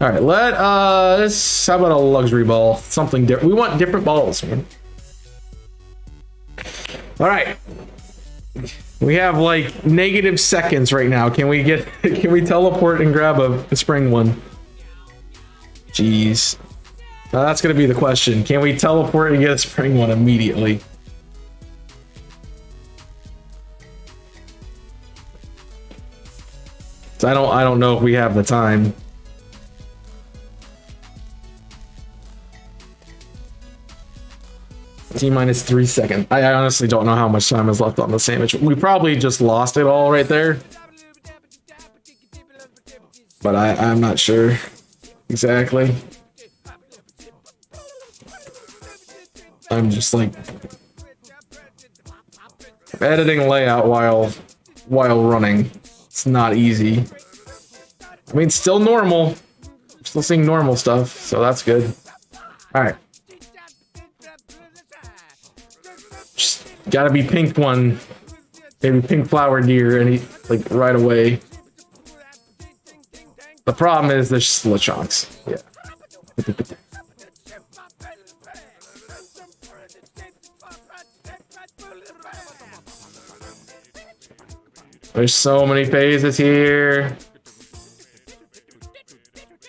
All right, let's. How about a luxury ball? Something different. We want different balls, man. All right. We have like negative seconds right now. Can we teleport and grab a spring one? Jeez. Now that's gonna be the question. Can we teleport and get a spring one immediately? So I don't know if we have the time. T-minus 3 seconds. I honestly don't know how much time is left on the sandwich. We probably just lost it all right there. But I'm not sure exactly. I'm just like editing layout while running. It's not easy. I mean, still normal. Still seeing normal stuff, so that's good. All right. Just gotta be pink one. Maybe pink flower deer, like right away. The problem is there's just Lechonks. Yeah. There's so many phases here.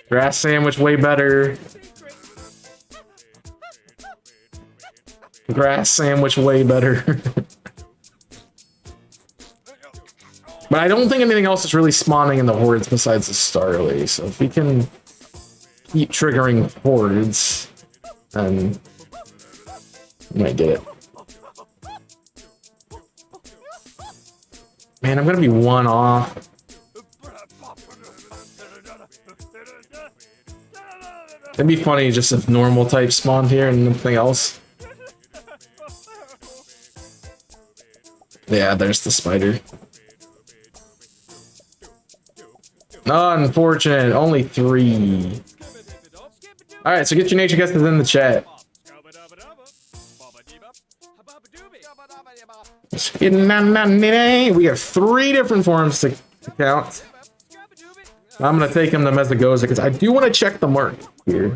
Grass sandwich way better. Grass sandwich way better. But I don't think anything else is really spawning in the hordes besides the Starly. So if we can keep triggering hordes, then we might get it. Man, I'm gonna be one off. It'd be funny just if normal type spawned here and nothing else. Yeah, there's the spider. Unfortunate, only 3. Alright, so get your nature guesses in the chat. We have 3 different forms to count. I'm gonna take him to Mezagoza because I do want to check the mark here.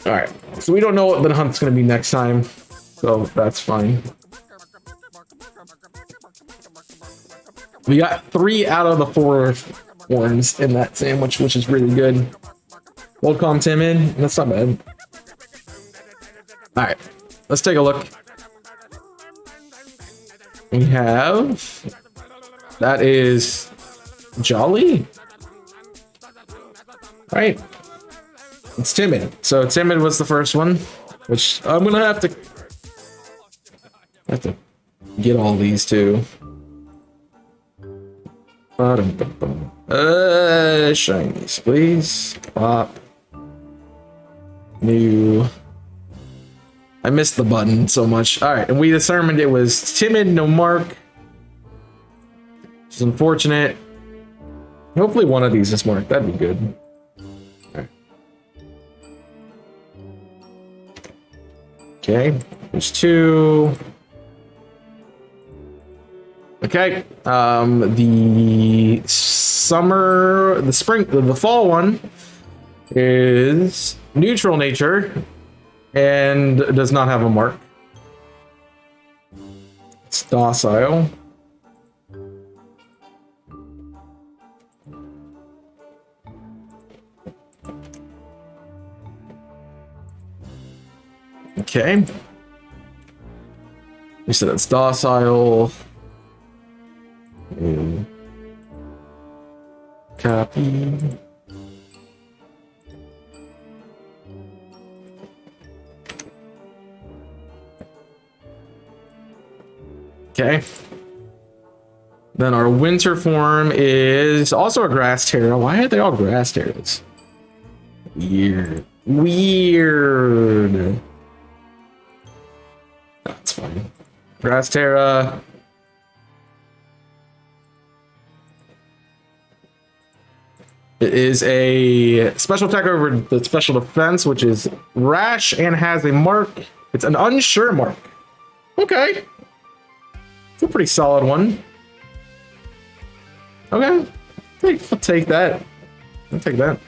Alright, so we don't know what the hunt's gonna be next time, so that's fine. We got 3 out of the 4 forms in that sandwich, which is really good. Welcome, Timid. That's not bad. Alright, let's take a look. We have... That is... Jolly? Alright. It's Timid. So Timid was the first one, which I'm gonna have to get all these too. Shinies, please. Pop. New. I missed the button so much. Alright, and we determined it was Timid, no mark. Which is unfortunate. Hopefully one of these is marked. That'd be good. Alright. Okay, there's 2. Okay, the fall one is neutral nature and does not have a mark. It's docile. Okay. We said it's docile. Copy. Okay. Then our winter form is also a grass terra. Why are they all grass terras? Weird. Weird. That's fine. Grass Terra. It is a special attack over the special defense, which is rash and has a mark. It's an unsure mark. Okay. It's a pretty solid one. Okay. I'll take that. I'll take that.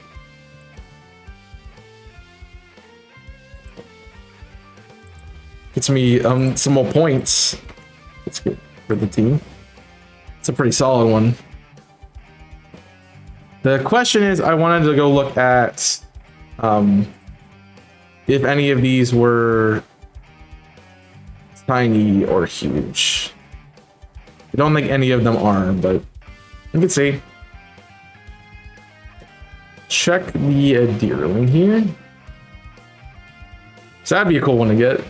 Gets me some more points. That's good for the team. It's a pretty solid one. The question is, I wanted to go look at if any of these were tiny or huge. I don't think any of them are, but you can see. Check the deerling here. So that'd be a cool one to get.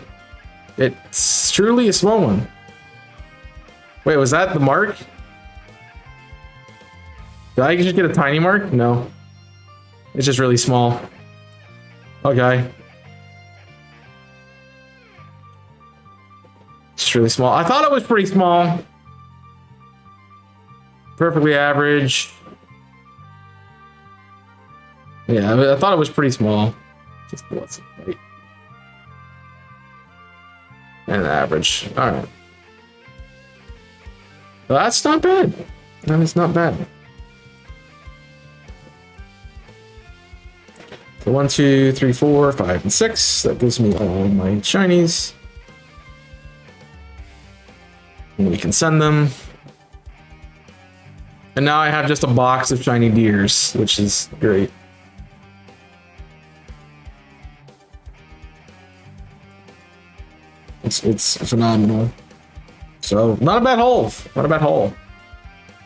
It's truly a small one. Wait, was that the mark? Did I just get a tiny mark? No. It's just really small. Okay. It's really small. I thought it was pretty small. Perfectly average. Yeah, I thought it was pretty small. Just what's it like? And average. All right. Well, that's not bad. That is not bad. So 1, 2, 3, 4, 5, and 6. That gives me all my shinies. And we can send them. And now I have just a box of shiny deers, which is great. It's phenomenal. So not a bad haul. Not a bad haul.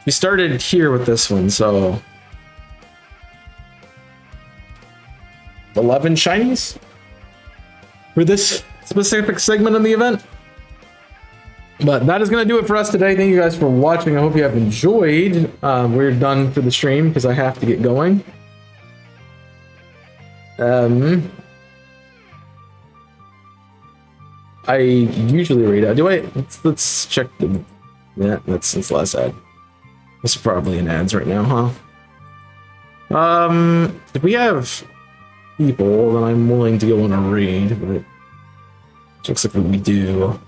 We started here with this one, so 11 shinies for this specific segment of the event. But that is going to do it for us today. Thank you guys for watching. I hope you have enjoyed. We're done for the stream because I have to get going. I usually read out. Do I? Let's check the. Yeah, that's the last ad. This is probably in ads right now, huh? If we have people, then I'm willing to go on a raid, but it looks like we do.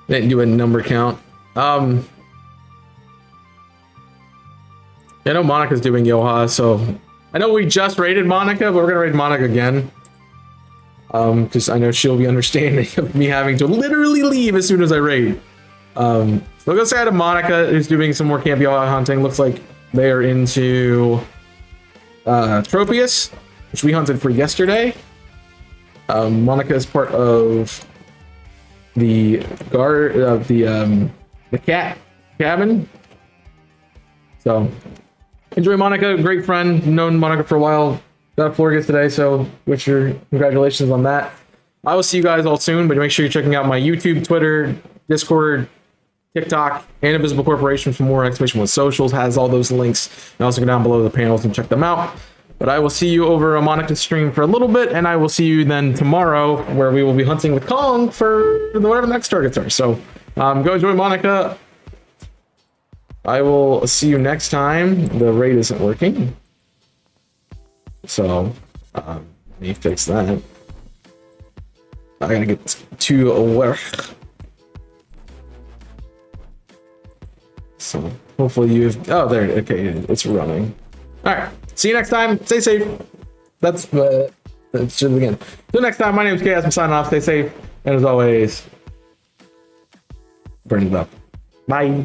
Didn't do a number count. I know Monica's doing Yoha, so I know we just raided Monica, but we're gonna raid Monica again. Because I know she'll be understanding of me having to literally leave as soon as I raid. So we'll go say hi to Monica, who's doing some more Camp Yoha hunting. Looks like they are into Tropius, which we hunted for yesterday. Monica is part of the guard of the cat cabin. So enjoy Monica, great friend, known Monica for a while. Got Florgus today, so wish her congratulations on that. I will see you guys all soon, but make sure you're checking out my YouTube, Twitter, Discord, TikTok, and Invisible Corporation for more exclamation with socials. Has all those links. And also go down below the panels and check them out. But I will see you over on Monica's stream for a little bit, and I will see you then tomorrow, where we will be hunting with Kong for whatever the next targets are. So go enjoy Monica. I will see you next time. The raid isn't working. So, let me fix that. I gotta get to work. So, hopefully you've... Oh, there. Okay, it's running. Alright, see you next time. Stay safe. That's just again. Till next time, my name is Chaos. I'm signing off. Stay safe. And as always, burn it up. Bye.